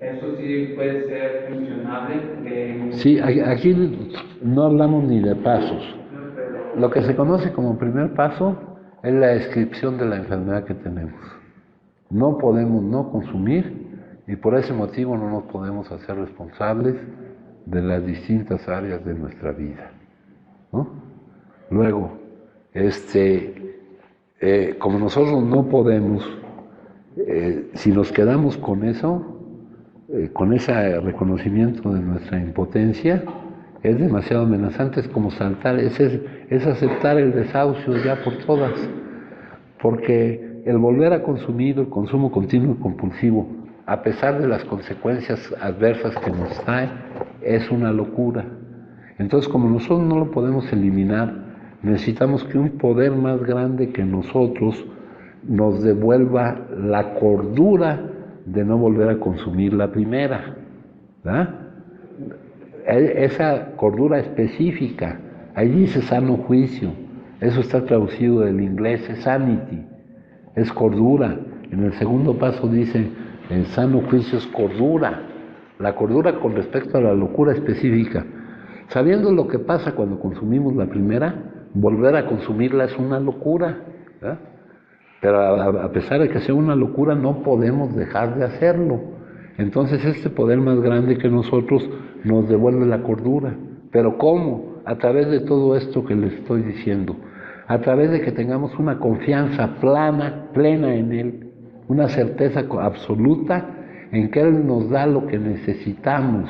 C: Eso sí puede ser funcionable.
A: Sí, aquí no hablamos ni de pasos. Lo que se conoce como primer paso es la descripción de la enfermedad que tenemos. No podemos no consumir y por ese motivo no nos podemos hacer responsables de las distintas áreas de nuestra vida, ¿no? Luego, como nosotros no podemos, si nos quedamos con eso, con ese reconocimiento de nuestra impotencia, es demasiado amenazante, es como saltar, es aceptar el desahucio ya por todas, porque el volver a consumir, el consumo continuo y compulsivo, a pesar de las consecuencias adversas que nos trae, es una locura. Entonces, como nosotros no lo podemos eliminar, necesitamos que un poder más grande que nosotros nos devuelva la cordura de no volver a consumir la primera, ¿verdad? Esa cordura específica, ahí dice sano juicio, eso está traducido del inglés, es sanity, es cordura. En el segundo paso dice, el sano juicio es cordura, la cordura con respecto a la locura específica. Sabiendo lo que pasa cuando consumimos la primera, volver a consumirla es una locura, ¿verdad? Pero a pesar de que sea una locura, no podemos dejar de hacerlo. Entonces este poder más grande que nosotros nos devuelve la cordura. ¿Pero cómo? A través de todo esto que les estoy diciendo. A través de que tengamos una confianza plena en Él, una certeza absoluta en que Él nos da lo que necesitamos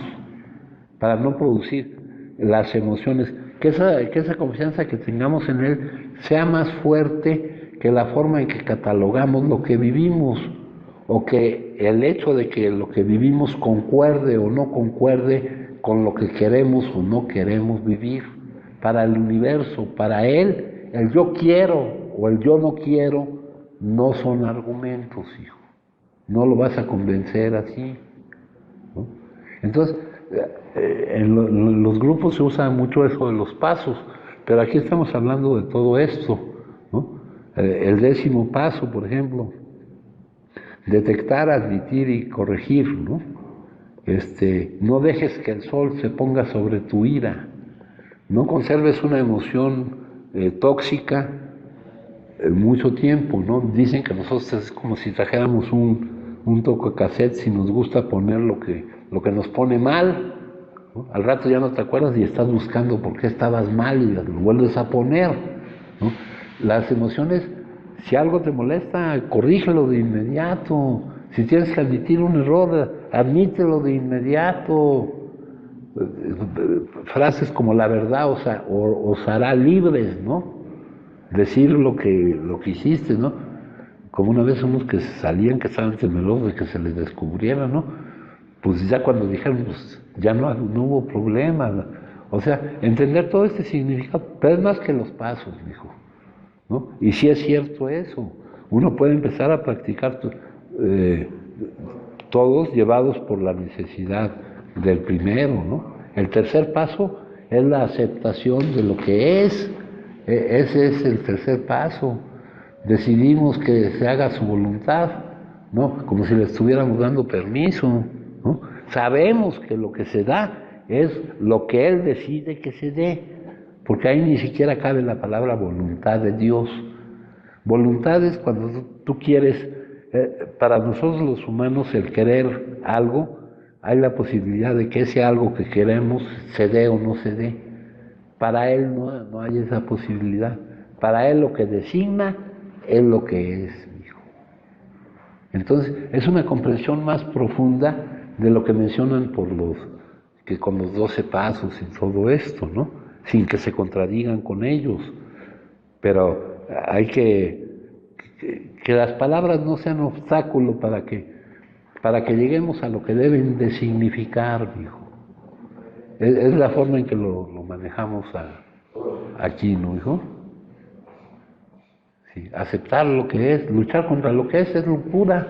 A: para no producir las emociones. Que esa confianza que tengamos en Él sea más fuerte que la forma en que catalogamos lo que vivimos, o que el hecho de que lo que vivimos concuerde o no concuerde con lo que queremos o no queremos vivir. Para el universo, para Él, el yo quiero o el yo no quiero no son argumentos, hijo. No lo vas a convencer así, ¿no? Entonces, en los grupos se usa mucho eso de los pasos, pero aquí estamos hablando de todo esto, ¿no? El 10º paso, por ejemplo, detectar, admitir y corregir, ¿no? No dejes que el sol se ponga sobre tu ira, no conserves una emoción tóxica mucho tiempo, ¿no? Dicen que nosotros es como si trajéramos un tocacassette, si nos gusta poner lo que nos pone mal, ¿no? Al rato ya no te acuerdas y estás buscando por qué estabas mal y lo vuelves a poner, ¿no? Las emociones, si algo te molesta, corrígelo de inmediato. Si tienes que admitir un error, admítelo de inmediato. Frases como la verdad os hará libres, ¿no? Decir lo que hiciste, ¿no? Como una vez unos que salían, que estaban temerosos de que se les descubriera, ¿no? Pues ya cuando dijeron, pues ya no hubo problema. O sea, entender todo este significado, pero es más que los pasos, dijo. ¿no? Y sí es cierto eso. Uno puede empezar a practicar todos llevados por la necesidad del primero, ¿no? El tercer paso es la aceptación de lo que es. Ese es el tercer paso. Decidimos que se haga su voluntad, ¿no? Como si le estuviéramos dando permiso, ¿no? Sabemos que lo que se da es lo que Él decide que se dé, porque ahí ni siquiera cabe la palabra voluntad de Dios. Voluntad es cuando tú quieres, para nosotros los humanos el querer algo, hay la posibilidad de que ese algo que queremos se dé o no se dé. Para Él no hay esa posibilidad. Para Él lo que designa es lo que es, hijo. Entonces, es una comprensión más profunda de lo que mencionan que con los 12 pasos y todo esto, ¿no? Sin que se contradigan con ellos. Pero hay que las palabras no sean obstáculo para que lleguemos a lo que deben de significar, hijo. Es la forma en que lo manejamos aquí, ¿no, hijo? Sí, aceptar lo que es, luchar contra lo que es locura,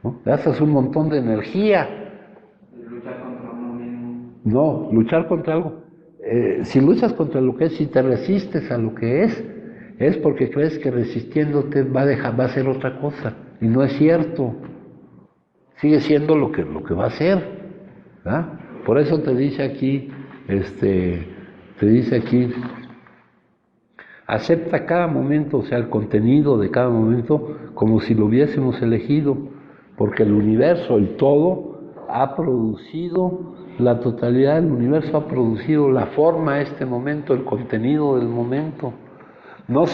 A: ¿no? Gastas un montón de energía.
C: Luchar contra uno mismo.
A: No, luchar contra algo. Si luchas contra lo que es, si te resistes a lo que es porque crees que resistiéndote va a ser otra cosa. Y no es cierto. Sigue siendo lo que va a ser, ¿verdad? Por eso te dice aquí, acepta cada momento, o sea, el contenido de cada momento, como si lo hubiésemos elegido, porque el universo, el todo, ha producido, la totalidad del universo ha producido la forma, este momento, el contenido del momento. No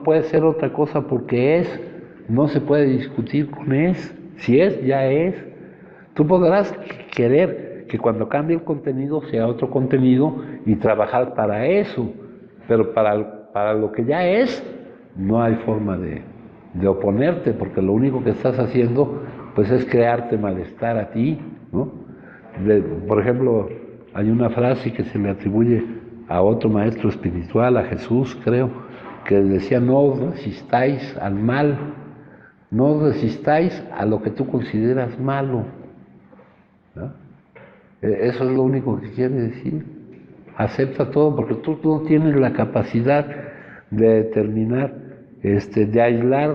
A: puede ser otra cosa porque es, no se puede discutir con es, si es, ya es. Tú podrás querer que cuando cambie el contenido sea otro contenido y trabajar para eso, pero para lo que ya es, no hay forma de oponerte, porque lo único que estás haciendo pues es crearte malestar a ti, ¿no? Por ejemplo, hay una frase que se le atribuye a otro maestro espiritual, a Jesús, creo, que decía: no resistáis al mal, no resistáis a lo que tú consideras malo, ¿no? Eso es lo único que quiere decir. Acepta todo, porque tú no tienes la capacidad de determinar, de aislar,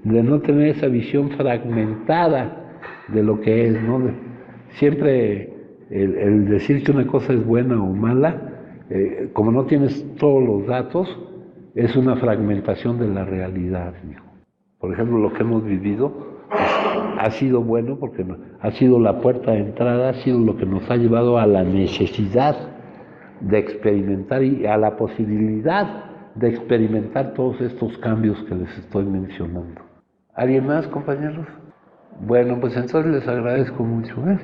A: de no tener esa visión fragmentada de lo que es, ¿no? Siempre el decir que una cosa es buena o mala, como no tienes todos los datos, es una fragmentación de la realidad, hijo. Por ejemplo, lo que hemos vivido ha sido bueno porque ha sido la puerta de entrada, ha sido lo que nos ha llevado a la necesidad de experimentar y a la posibilidad de experimentar todos estos cambios que les estoy mencionando. ¿Alguien más, compañeros? Bueno, pues entonces les agradezco mucho, ¿eh?